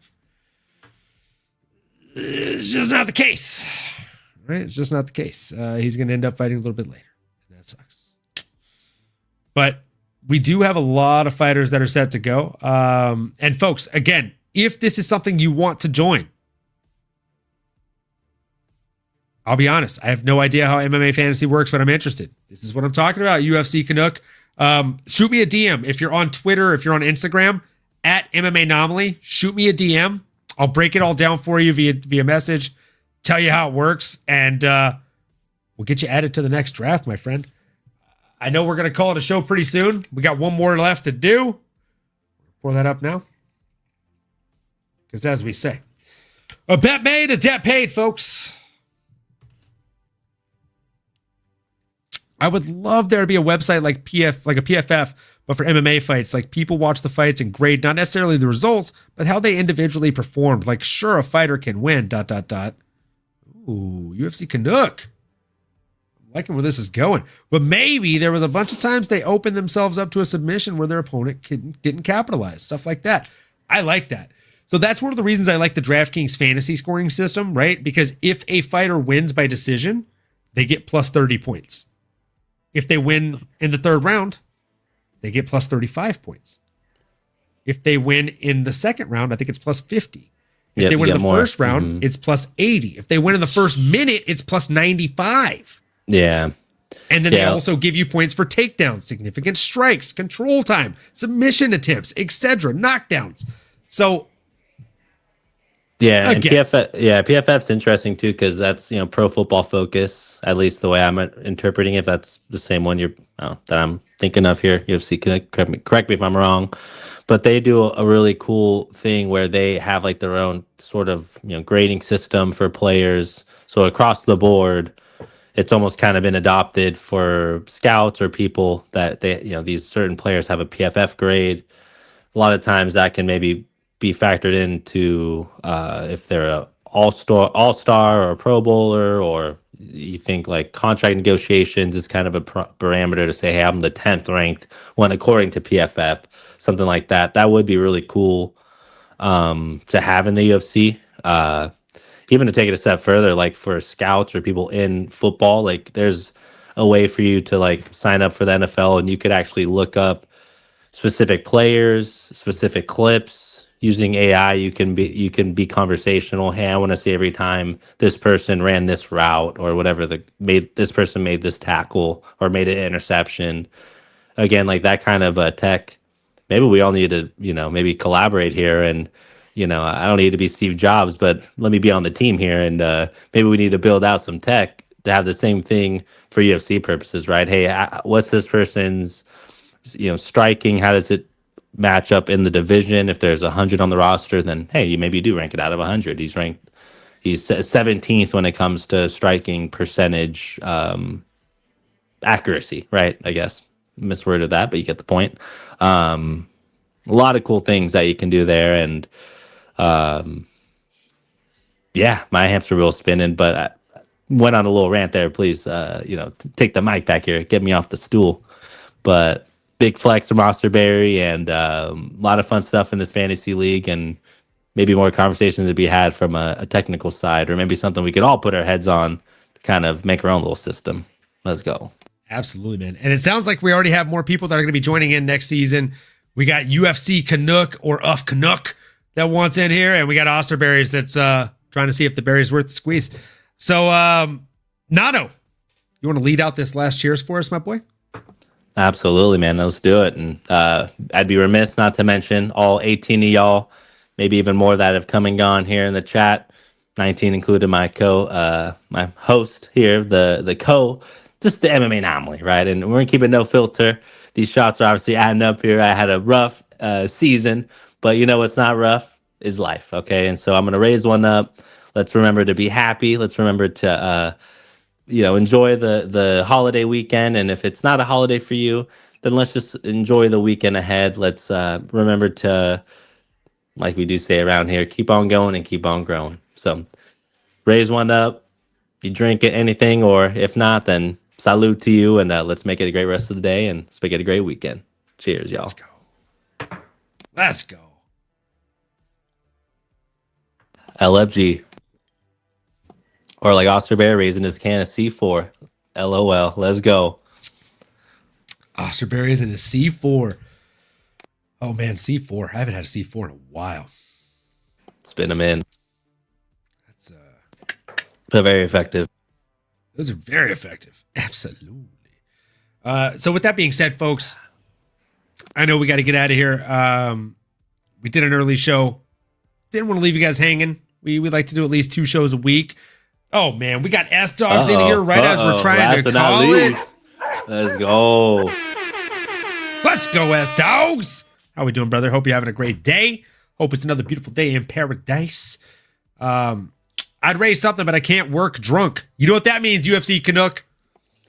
It's just not the case. Right? It's just not the case. He's going to end up fighting a little bit later. And that sucks. But we do have a lot of fighters that are set to go. And folks, again, if this is something you want to join, I'll be honest, I have no idea how MMA fantasy works, but I'm interested. This is what I'm talking about, UFC Canuck. Shoot me a DM. If you're on Twitter, if you're on Instagram, at MMAnomaly, shoot me a DM. I'll break it all down for you via message, tell you how it works, and we'll get you added to the next draft, my friend. I know we're going to call it a show pretty soon. We got one more left to do. Pour that up now. Because as we say, a bet made, a debt paid, folks. I would love there to be a website like a PFF, But for MMA fights, like people watch the fights and grade not necessarily the results, but how they individually performed. Like, sure, a fighter can win, ... Ooh, UFC Canuck. I'm liking where this is going. But maybe there was a bunch of times they opened themselves up to a submission where their opponent didn't capitalize. Stuff like that. I like that. So that's one of the reasons I like the DraftKings fantasy scoring system, right? Because if a fighter wins by decision, they get plus 30 points. If they win in the third round, they get plus 35 points. If they win in the second round, I think it's plus 50. If they win in the first round, it's plus 80. If they win in the first minute, it's plus 95. Yeah. And then they also give you points for takedowns, significant strikes, control time, submission attempts, etc., knockdowns. So yeah, and PFF's interesting too, because that's, you know, Pro Football Focus, at least the way I'm interpreting it. If that's the same one that I'm thinking of here. UFC, correct me if I'm wrong, but they do a really cool thing where they have like their own sort of, you know, grading system for players. So across the board, it's almost kind of been adopted for scouts or people that they, you know, these certain players have a PFF grade. A lot of times that can maybe be factored into if they're a all-star or a Pro Bowler, or you think like contract negotiations is kind of a parameter to say, hey, I'm the 10th ranked one according to PFF, something like that. That would be really cool to have in the UFC. Even to take it a step further, like for scouts or people in football, like there's a way for you to like sign up for the NFL and you could actually look up specific players, specific clips. Using AI, you can be conversational. Hey, I want to see every time this person ran this route or whatever, this person made this tackle or made an interception. Again, like that kind of tech. Maybe we all need to, you know, maybe collaborate here. And, you know, I don't need to be Steve Jobs, but let me be on the team here. And maybe we need to build out some tech to have the same thing for UFC purposes, right? Hey, what's this person's, you know, striking? How does it match up in the division? If there's 100 on the roster, then hey, you maybe do rank it out of 100. He's 17th when it comes to striking percentage accuracy, right? I guess misworded that, but you get the point. A lot of cool things that you can do there, and yeah, my hamster wheel spinning, but I went on a little rant there. Please, you know, take the mic back here, get me off the stool. But big flex from Osterberry, and a lot of fun stuff in this fantasy league, and maybe more conversations to be had from a technical side, or maybe something we could all put our heads on to kind of make our own little system. Let's go. Absolutely, man. And it sounds like we already have more people that are going to be joining in next season. We got UFC Canuck or Uff Canuck that wants in here, and we got Osterberries that's trying to see if the berry's worth the squeeze. So, Nano, you want to lead out this last cheers for us, my boy? Absolutely, man. Let's do it. And I'd be remiss not to mention all 18 of y'all, maybe even more that have come and gone here in the chat. 19 included my my host here, just the MMA anomaly, right? And we're gonna keep it no filter. These shots are obviously adding up here. I had a rough season, but you know what's not rough is life, okay? And so I'm gonna raise one up. Let's remember to be happy. Let's remember to you know, enjoy the holiday weekend. And if it's not a holiday for you, then let's just enjoy the weekend ahead. Let's remember to, like we do say around here, keep on going and keep on growing. So raise one up. You drink it, anything, or if not, then salute to you. And let's make it a great rest of the day, and let's make it a great weekend. Cheers, y'all. Let's go. Let's go. LFG. Or like Osterberry raising his can of C4. LOL. Let's go. Osterberry is in a C4. Oh, man, C4. I haven't had a C4 in a while. Spin them in. That's They're very effective. Those are very effective. Absolutely. So with that being said, folks, I know we got to get out of here. We did an early show. Didn't want to leave you guys hanging. We like to do at least 2 shows a week. Oh, man, we got S-Dogs in here right as we're trying to call it. Let's go. Let's go, S-Dogs. How we doing, brother? Hope you're having a great day. Hope it's another beautiful day in paradise. I'd raise something, but I can't work drunk. You know what that means, UFC Canuck?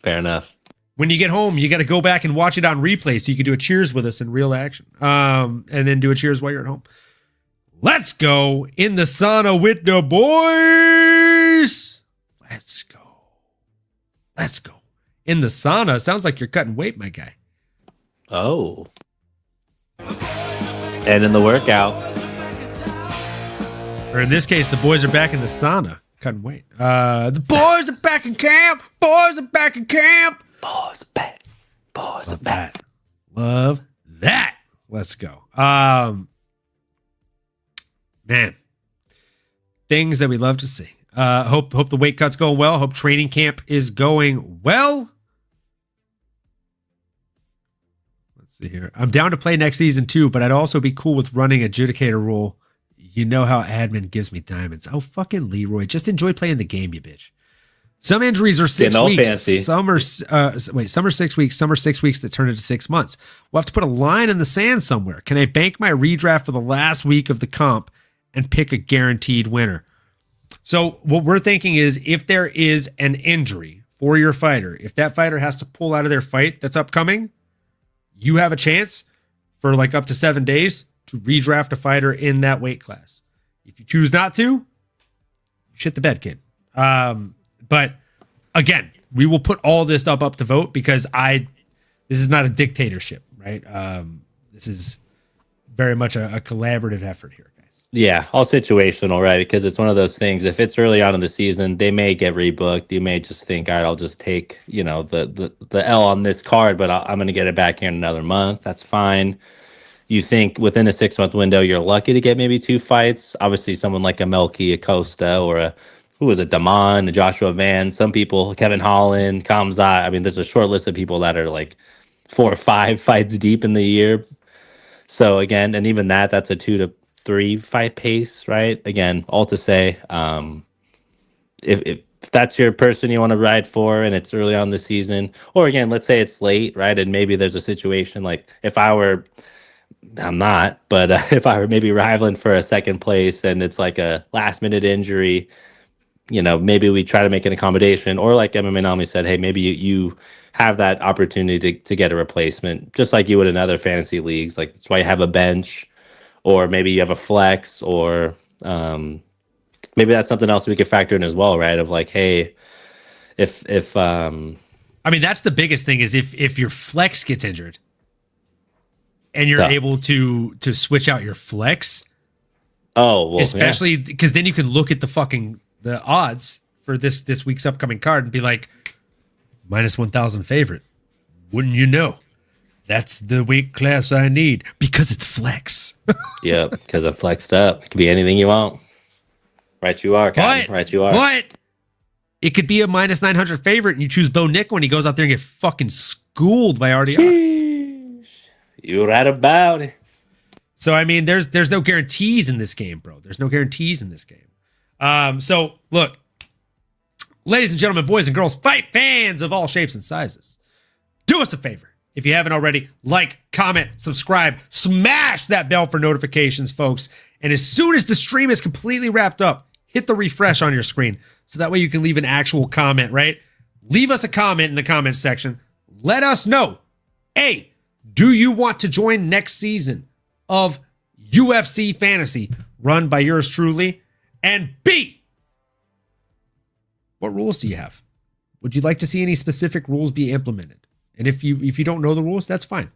Fair enough. when you get home, you got to go back and watch it on replay so you can do a cheers with us in real action. And then do a cheers while you're at home. Let's go in the sauna with the boys. Let's go. Let's go. In the sauna. Sounds like you're cutting weight, my guy. Oh. And in the workout. Or in this case, the boys are back in the sauna. Cutting weight. The boys are back in camp. Boys are back in camp. Boys are back. Boys are Love back. that. Love that. Let's go. Man. Things that we love to see. Hope the weight cut's going well. Hope training camp is going well. Let's see here. I'm down to play next season too, but I'd also be cool with running adjudicator role. You know how admin gives me diamonds. Oh, fucking Leroy. Just enjoy playing the game, you bitch. Some injuries are 6 weeks. Fancy. Some are 6 weeks. Some are 6 weeks that turn into 6 months. We'll have to put a line in the sand somewhere. Can I bank my redraft for the last week of the comp and pick a guaranteed winner? So what we're thinking is if there is an injury for your fighter, if that fighter has to pull out of their fight that's upcoming, you have a chance for like up to 7 days to redraft a fighter in that weight class. If you choose not to, shit the bed, kid. But again, we will put all this stuff up to vote because this is not a dictatorship, right? This is very much a collaborative effort here, guys. Yeah, all situational, right? Because it's one of those things. If it's early on in the season, they may get rebooked. You may just think, all right, I'll just take, the L on this card, but I'm going to get it back here in another month. That's fine. You think within a 6-month window, you're lucky to get maybe 2 fights. Obviously, someone like a Melky, a Costa, or a Damon, a Joshua Van. Some people, Kevin Holland, Kamzat. I mean, there's a short list of people that are like 4 or 5 fights deep in the year. So again, and even that's a 2 to 3 fight pace, right? Again, all to say, if that's your person you want to ride for and it's early on in the season, or again, let's say it's late, right? And maybe there's a situation like I'm not, but if I were maybe rivaling for a second place and it's like a last minute injury, maybe we try to make an accommodation, or like MMAnomaly said, hey, maybe you have that opportunity to get a replacement, just like you would in other fantasy leagues. Like that's why you have a bench, or maybe you have a flex, or maybe that's something else we could factor in as well, right? Of like, hey, if I mean, that's the biggest thing is if your flex gets injured and you're able to switch out your flex. Oh, well, especially because then you can look at the odds for this week's upcoming card and be like, minus 1,000 favorite. Wouldn't you know? That's the weight class I need because it's flex. Yeah, because I'm flexed up. It could be anything you want. Right you are, Captain. Right you are. But it could be a minus 900 favorite and you choose Bo Nick when he goes out there and get fucking schooled by RDR. You're right about it. So, I mean, there's no guarantees in this game, bro. There's no guarantees in this game. So, look, ladies and gentlemen, boys and girls, fight fans of all shapes and sizes, do us a favor. If you haven't already, like, comment, subscribe, smash that bell for notifications, folks. And as soon as the stream is completely wrapped up, hit the refresh on your screen so that way you can leave an actual comment, right? Leave us a comment in the comment section. Let us know, A, do you want to join next season of UFC Fantasy run by yours truly? And B, what rules do you have? Would you like to see any specific rules be implemented? And if you don't know the rules, that's fine.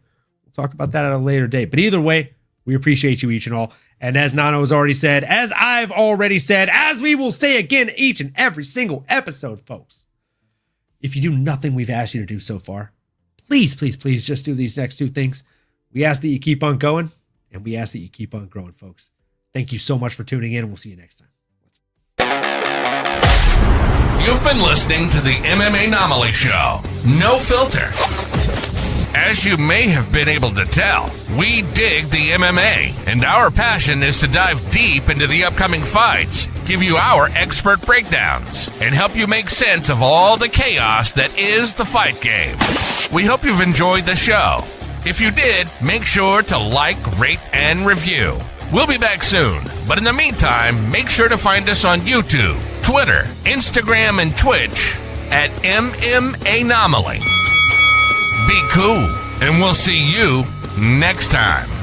We'll talk about that at a later date. But either way, we appreciate you each and all. And as Nano has already said, as I've already said, as we will say again each and every single episode, folks, if you do nothing we've asked you to do so far, please, please, please just do these next 2 things. We ask that you keep on going, and we ask that you keep on growing, folks. Thank you so much for tuning in, and we'll see you next time. You've been listening to the MMAnomaly Show. No filter. As you may have been able to tell, we dig the MMA, and our passion is to dive deep into the upcoming fights, give you our expert breakdowns, and help you make sense of all the chaos that is the fight game. We hope you've enjoyed the show. If you did, make sure to like, rate, and review. We'll be back soon, but in the meantime, make sure to find us on YouTube, Twitter, Instagram, and Twitch at MMAnomaly. cool. And we'll see you next time.